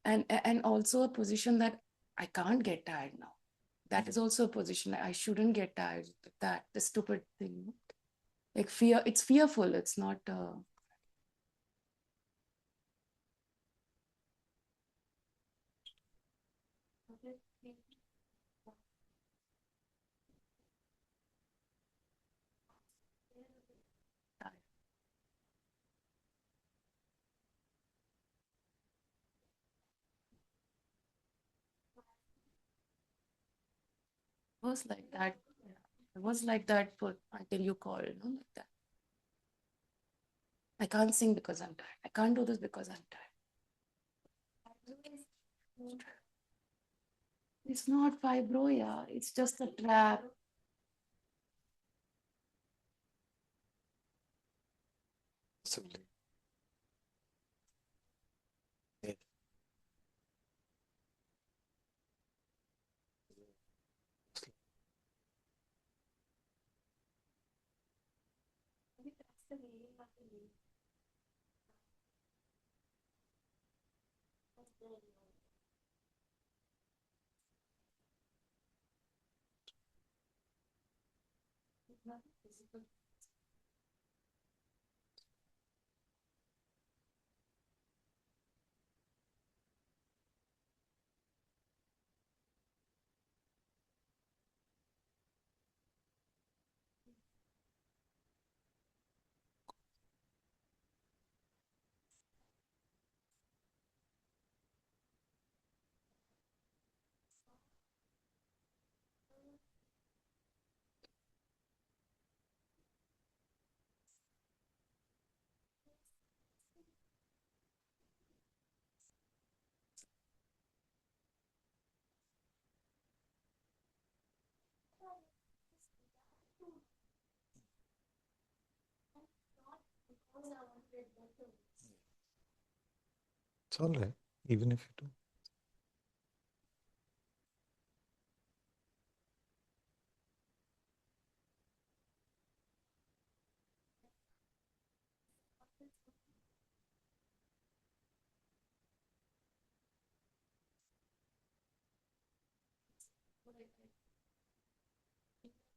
And also a position that I can't get tired now. That is also a position I shouldn't get tired of that, the stupid thing. Like fear, it's fearful. It's not. It was like that. It was like that until you called, like that. I can't sing because I'm tired. I can't do this because I'm tired. It's not fibro, yeah. It's just a trap. Possibly. It's all right, even if you do.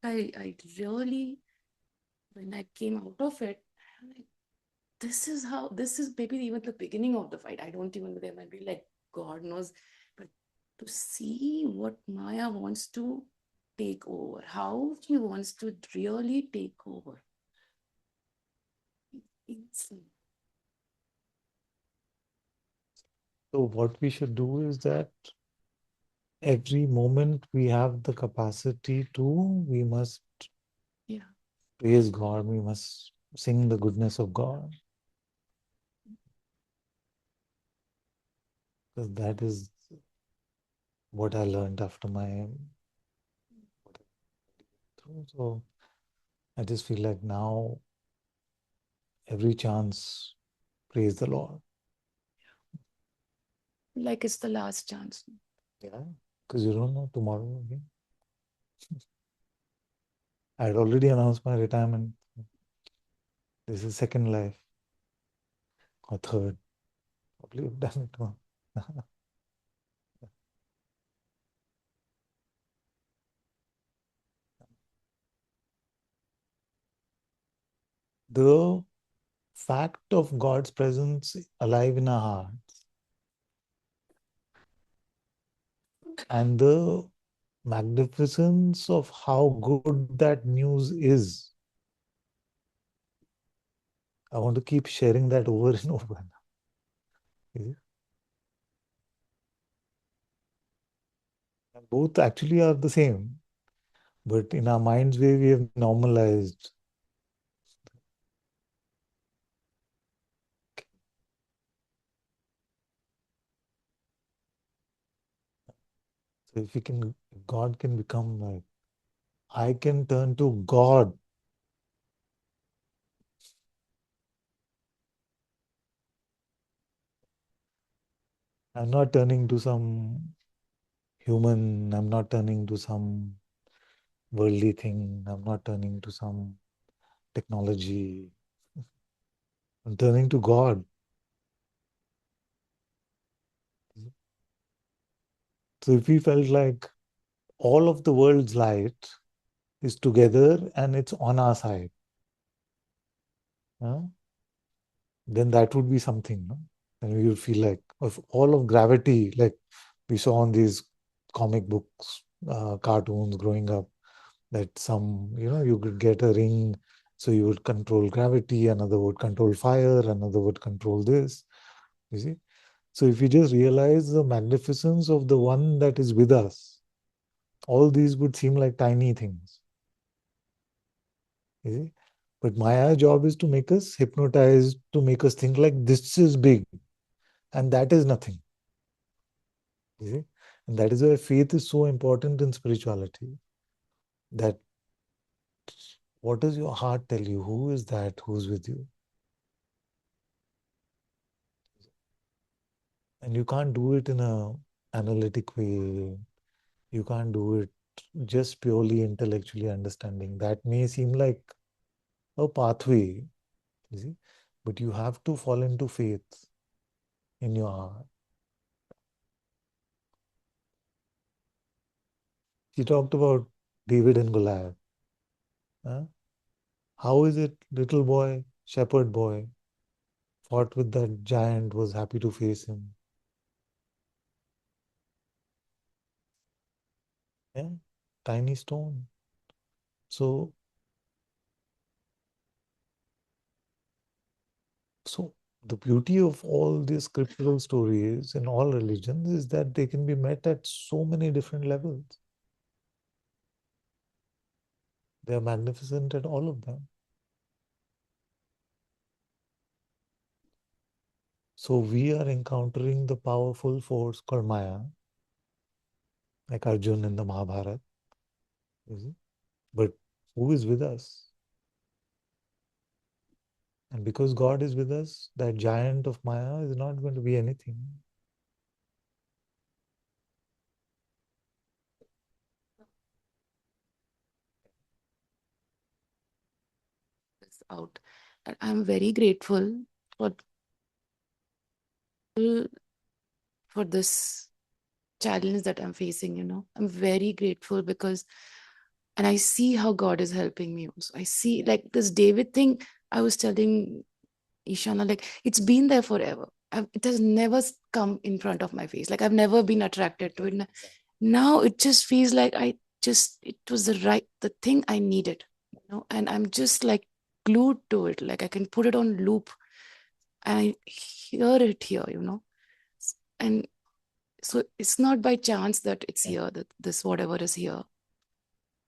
I really, when I came out of it, I'm like, this is maybe even the beginning of the fight. I don't even know. There might be God knows, but to see what Maya wants to take over, how she wants to really take over. So what we should do is that every moment we have the capacity to, we must praise God, we must sing the goodness of God. Because that is what I learned after my. So I just feel like now, every chance, praise the Lord. Like it's the last chance. Yeah, because you don't know tomorrow again. I had already announced my retirement. This is second life. Or third. Probably have done it one. The fact of God's presence alive in our hearts and the magnificence of how good that news is. I want to keep sharing that over and over. Is it? And both actually are the same, but in our mind's way, we have normalized. So if God can become like, I can turn to God. I'm not turning to some human, I'm not turning to some worldly thing, I'm not turning to some technology. I'm turning to God. So if we felt like all of the world's light is together and it's on our side, then that would be something. No? And we would feel like of all of gravity, like we saw on these comic books, cartoons growing up, that some, you could get a ring, so you would control gravity, another would control fire, another would control this. You see? So if we just realize the magnificence of the one that is with us, all these would seem like tiny things. You see? But Maya's job is to make us hypnotized, to make us think like this is big and that is nothing. You see? And that is why faith is so important in spirituality. That what does your heart tell you? Who is that who's with you? And you can't do it in a analytic way. You can't do it just purely intellectually understanding. That may seem like a pathway, you see, but you have to fall into faith in your heart. He talked about David and Goliath. Huh? How is it little boy, shepherd boy, fought with that giant, was happy to face him? Yeah, tiny stone. So the beauty of all these scriptural stories in all religions is that they can be met at so many different levels. They are magnificent at all of them. So we are encountering the powerful force called Maya, like Arjun in the Mahabharata. But who is with us? And because God is with us, that giant of Maya is not going to be anything. It's out. And I'm very grateful for this challenge that I'm facing, I'm very grateful because, and I see how God is helping me also. I see like this David thing, I was telling Ishana, like it's been there forever. It has never come in front of my face. Like I've never been attracted to it. Now it just feels like it was the thing I needed, and I'm just like glued to it. Like I can put it on loop and I hear it here, and so it's not by chance that it's here, that this whatever is here,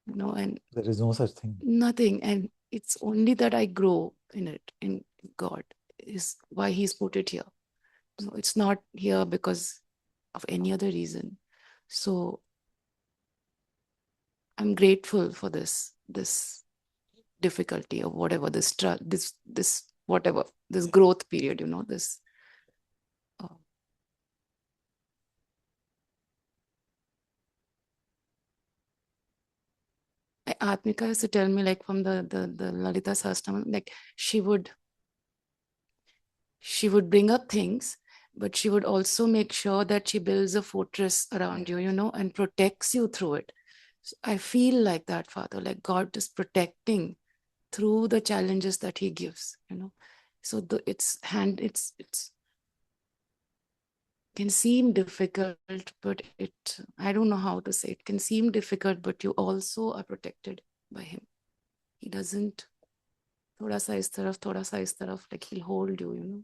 and There is no such thing. nothing. And it's only that I grow in it, in God is why he's put it here. So it's not here because of any other reason. So I'm grateful for this difficulty or whatever, this whatever, this growth period, this Atmika used to tell me, like from the Lalita Sahasranam, like she would bring up things, but she would also make sure that she builds a fortress around you, and protects you through it. So I feel like that, Father, like God is protecting through the challenges that he gives, so it's can seem difficult, but I don't know how to say it can seem difficult, but you also are protected by him. He doesn't thoda sa is taraf, like he'll hold you,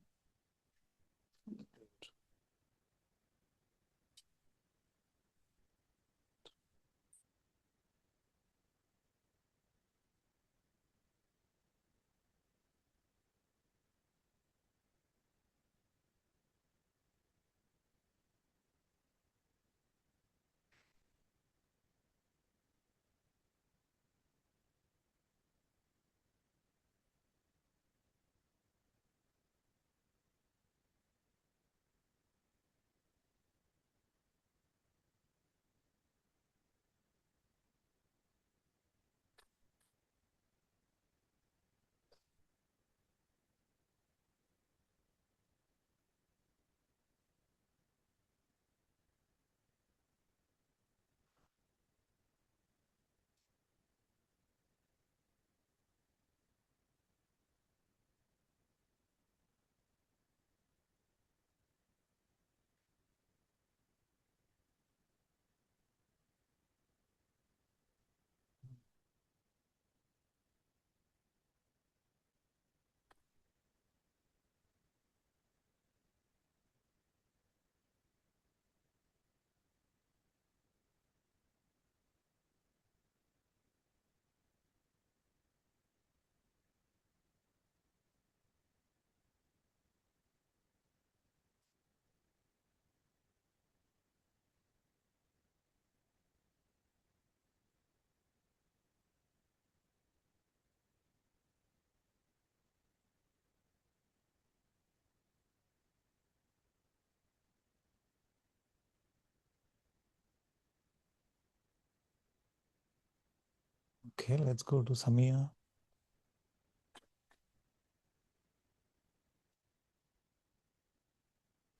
Okay, let's go to Samia.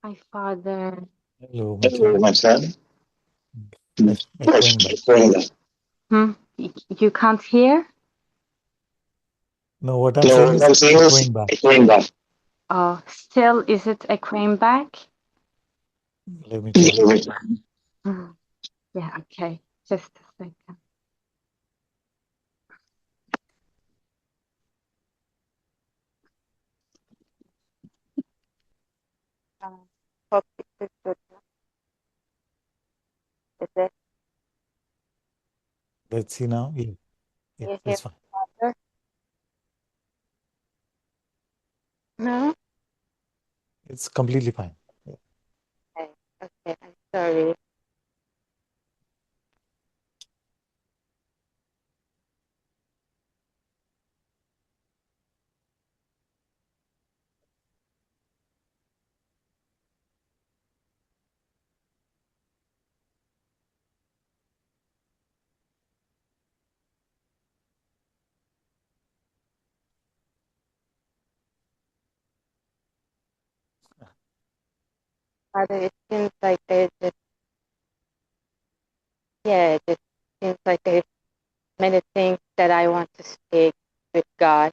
My father. Hello, my Hello, son. my son. Echoing back. You can't hear? No, what I'm No, saying what is I'm saying is echoing back. echoing back. Oh, still, is it echoing back? Let me check. Yeah, okay. Just a second. Hope this is good. Is it? Let's see now. Yeah, You hear it's fine. father? No? It's completely fine. Yeah. Okay, okay, I'm sorry. Father, it seems like there's just, yeah, it just seems like there's many things that I want to speak with God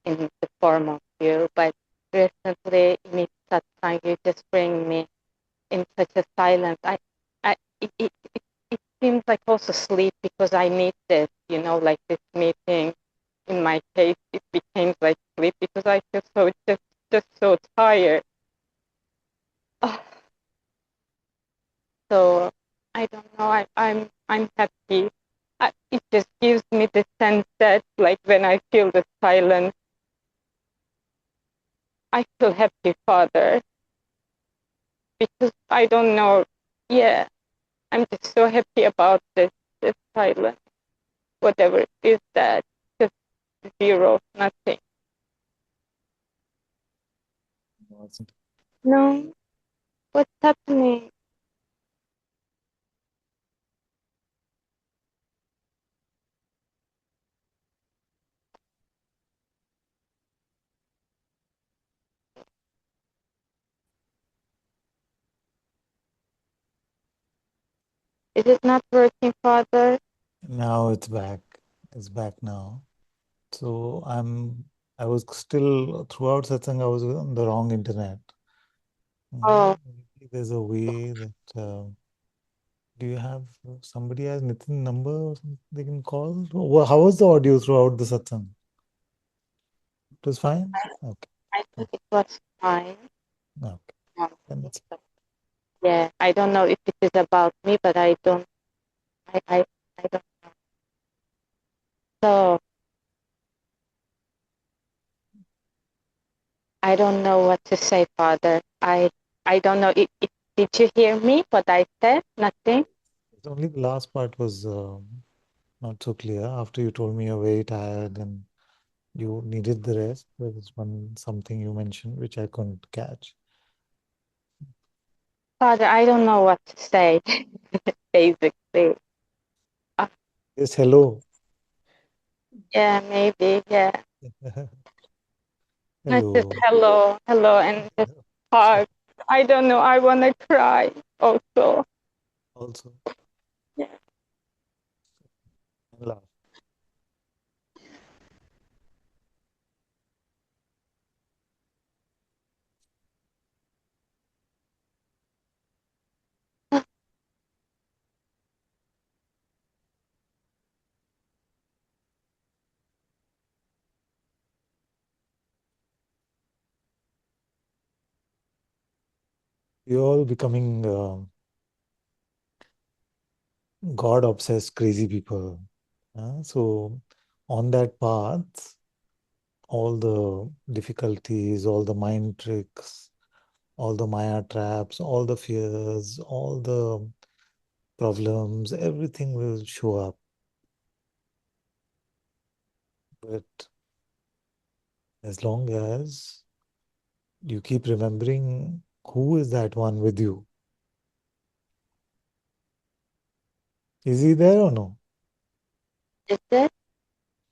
in the form of you, but recently in each satsang, you just bring me in such a silence. It seems like also sleep because I need this, like this meeting. In my case, it became like sleep because I feel so just so tired. Ah, so I don't know. I'm happy. It just gives me the sense that like when I feel the silence, I feel happy, Father, because I don't know. Yeah, I'm just so happy about this silence. Whatever it is that just zero, nothing. No, what's happening? Is it not working, Father? Now it's back. It's back now. So I was still throughout Satsang, I was on the wrong internet. Oh, Maybe there's a way that do you have somebody has Nitin number or something they can call? How was the audio throughout the Satsang? It was fine? Okay. I think it was fine. Okay. Then it's Yeah, I don't know if it is about me, but I don't. I don't know. So I don't know what to say, Father. I don't know. Did you hear me? What I said? Nothing. only the last part was not so clear. After you told me you're very tired and you needed the rest, there was something you mentioned which I couldn't catch. Father, I don't know what to say. Basically, Yes, hello. yeah, maybe, yeah. Not just Hello. hello, hello, and just hug. I don't know. I wanna cry. Also, Also, yeah. and laugh. You're all becoming God-obsessed crazy people. So on that path, all the difficulties, all the mind tricks, all the Maya traps, all the fears, all the problems, everything will show up. But as long as you keep remembering who is that one with you, is he there or no? Is it?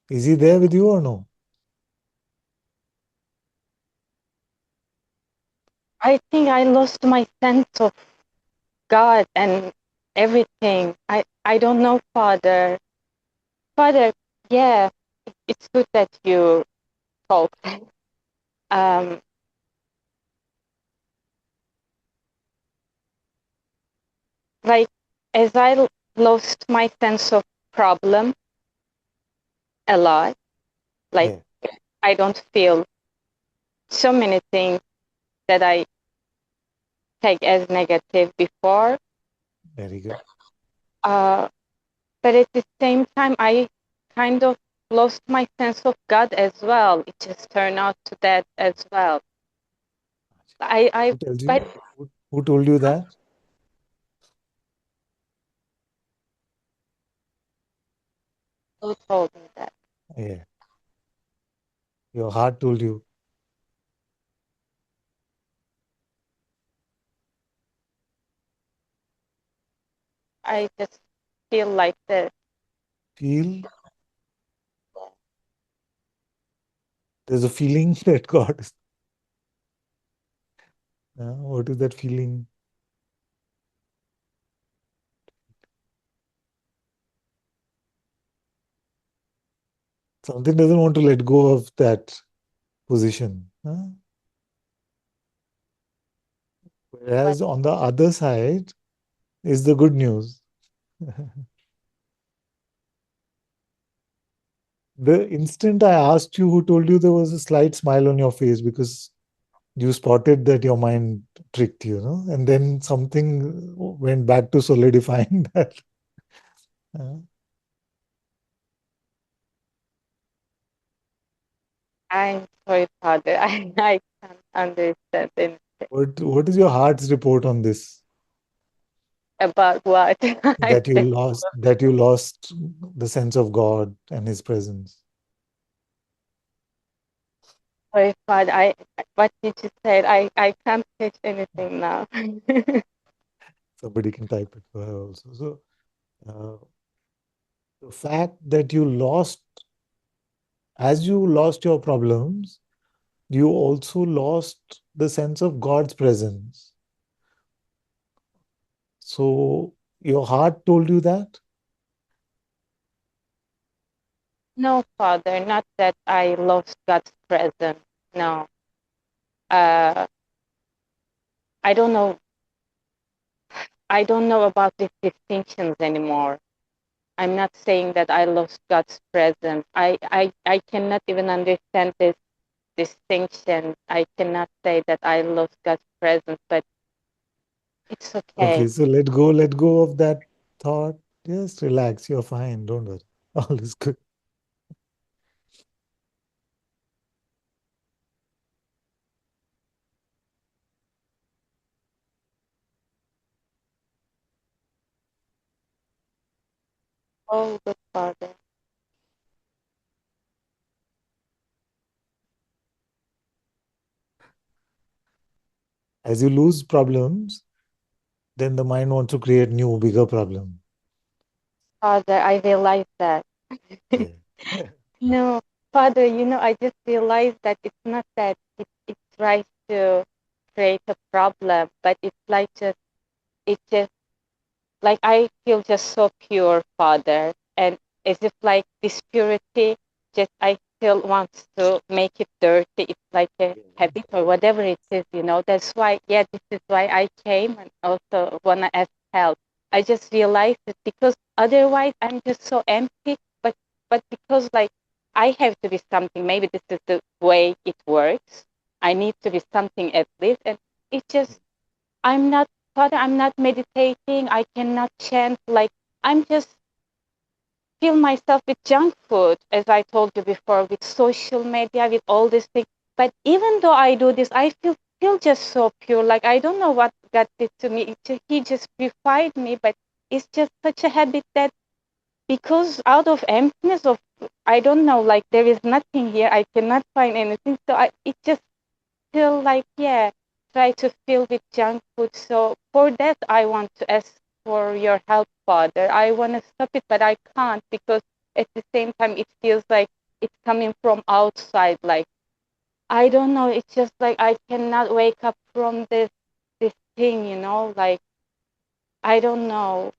Is he there with you or no? I think I lost my sense of God and everything. I don't know, Father. Father, yeah, it's good that you talked. Um, like, as I lost my sense of problem a lot, like, Yeah, I don't feel so many things that I take as negative before. very good. Uh, but at the same time, I kind of lost my sense of God as well. It just turned out to that as well. Who tells you? But Who told you that? who told me that? Yeah, your heart told you. I just feel like this. Feel there's a feeling that God is. What is that feeling? Something doesn't want to let go of that position. Whereas on the other side is the good news. The instant I asked you who told you, there was a slight smile on your face because you spotted that your mind tricked you, no? And then something went back to solidifying that. Uh, I'm sorry, Father. I can't understand anything what is your heart's report on this? about what I said. That you lost the sense of God and His presence. Sorry, Father. What did you say? I can't catch anything now. Somebody can type it for her also. So the fact that you lost, as you lost your problems, you also lost the sense of God's presence. So your heart told you that? No, Father, not that I lost God's presence. No. Uh, I don't know. I don't know about these distinctions anymore. I'm not saying that I lost God's presence. I cannot even understand this distinction. I cannot say that I lost God's presence, but it's okay. Okay, so let go of that thought. Just relax, you're fine, don't worry. All is good. Oh, good Father. As you lose problems, then the mind wants to create new, bigger problem. Father, I realize that. Yeah. No, Father, I just realized that it's not that it tries to create a problem, but it's like it just like I feel just so pure, Father, and as if like this purity just I still wants to make it dirty. It's like a habit or whatever it is. That's why, yeah, this is why I came and also wanna ask help. I just realized it because otherwise I'm just so empty. But because like I have to be something. Maybe this is the way it works. I need to be something at least, and it just I'm not, Father, I'm not meditating. I cannot chant. Like, I'm just fill myself with junk food, as I told you before, with social media, with all these things. But even though I do this, I feel just so pure. Like, I don't know what God did to me. He just purified me, but it's just such a habit that because out of emptiness of, I don't know, like, there is nothing here. I cannot find anything. So it just feel like, yeah, try to fill with junk food. So for that, I want to ask for your help, Father. I want to stop it, but I can't because at the same time it feels like it's coming from outside. Like, I don't know, it's just like I cannot wake up from this thing, you know, like I don't know.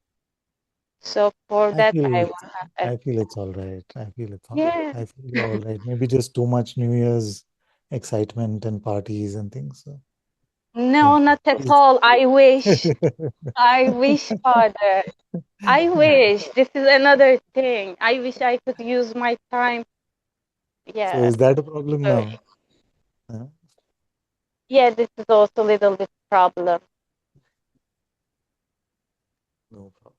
So for I that I feel wanna I feel it's all right. I feel it's all right. yeah. I feel you're all right. Maybe just too much New Year's excitement and parties and things. So No, thank not at you. all. I wish, Father. I wish. This is another thing. I wish I could use my time. So Yeah. is that a problem So, now? Huh? yeah, this is also a little bit problem. No problem.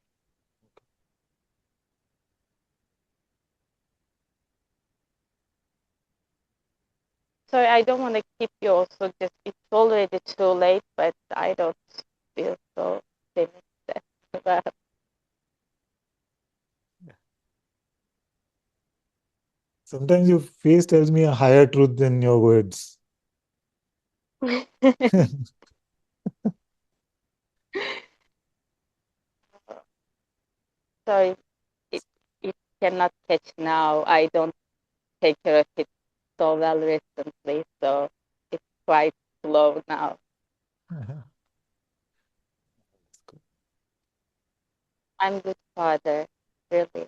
Sorry, I don't want to keep you also. Just it's already too late, but I don't feel so finished. Well, Sometimes your face tells me a higher truth than your words. sorry, it it cannot catch now. I don't take care of it so well recently, so it's quite slow now. That's good. I'm good, Father. Really.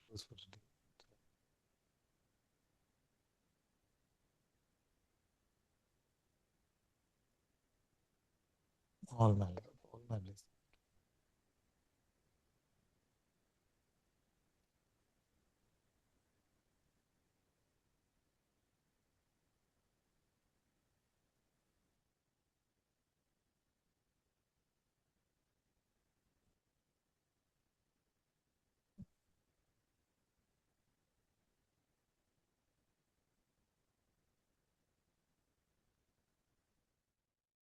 Close for today. All my life.